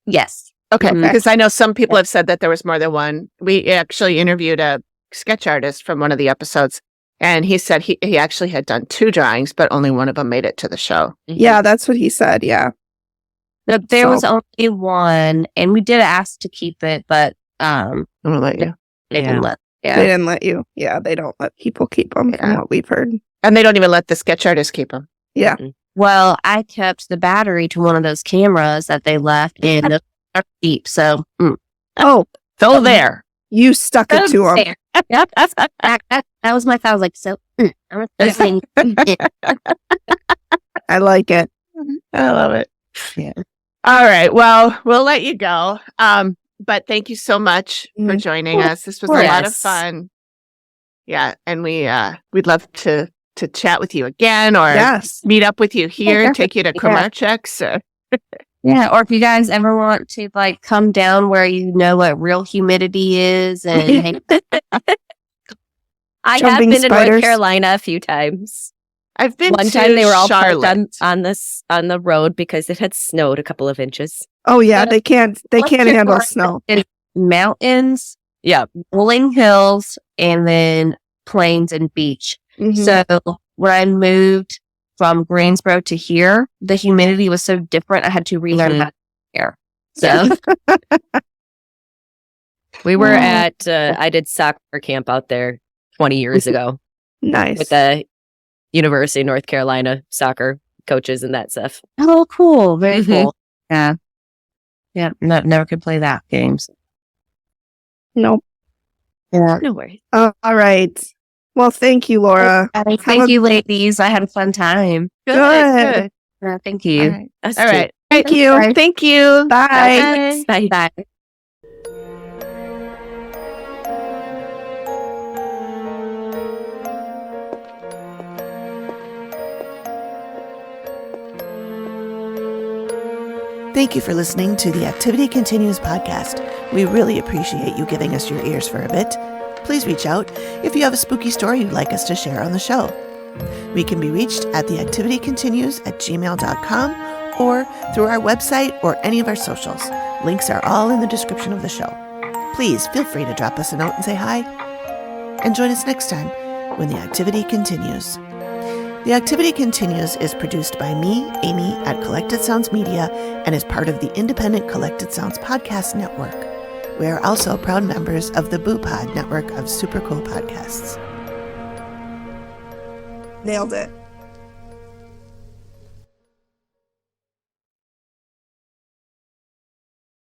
Yes. Okay, Mhm. because I know some people have said that there was more than one. We actually interviewed a sketch artist from one of the episodes, and he said he actually had done 2 drawings, but only one of them made it to the show. Yeah, that's what he said. Yeah. There was only one, and we did ask to keep it, but I'm gonna let you. they didn't let. They didn't let you. Yeah, they don't let people keep them from Yeah. what we've heard. And they don't even let the sketch artist keep them. Yeah. Well, I kept the battery to one of those cameras that they left, and those are cheap. So, Oh, So there. you stuck it to him. Yep, that was my thought. I was like, so I'm gonna throw this thing. I like it. I love it. Yeah. All right. Well, we'll let you go. But thank you so much for Mm. joining us. This was a lot of Yes. fun. Yeah, and we'd love to chat with you again, or Yes. meet up with you here, Yeah. take you to Kumar checks. Yeah, or if you guys ever want to like come down where you know what real humidity is, and hang- I have Jumping been to North spiders. Carolina a few times. I've been One to time they were all parked Charlotte. on the road because it had snowed a couple of inches. Oh yeah, they can't North handle Carolina snow. is mountains, Yeah. rolling hills, and then plains and beach. Mhm. So when I moved from Greensboro to here, the humidity was so different. I had to relearn Mhm. how to air. So We were Oh. at, I did soccer camp out there 20 years ago Nice. with the University of North Carolina soccer coaches and that stuff. oh, cool, very Mhm. cool. Yeah, never could play that games. Nope. Yeah. No worries. All right. Well, thank you, Laura. Thank you, ladies. I had a fun time. Good. Thank you. All right. Us All too. right. Thank you. Bye. Thank you. Bye. Bye. Bye. Thank you for listening to the Activity Continues podcast. We really appreciate you giving us your ears for a bit. Please reach out if you have a spooky story you'd like us to share on the show. We can be reached at theactivitycontinues@gmail.com or through our website or any of our socials. Links are all in the description of the show. Please feel free to drop us a note and say hi. And join us next time when the activity continues. The Activity Continues is produced by me, Amy, at Collected Sounds Media, and is part of the independent Collected Sounds podcast network. We are also proud members of the Boo Pod network of super cool podcasts. Nailed it.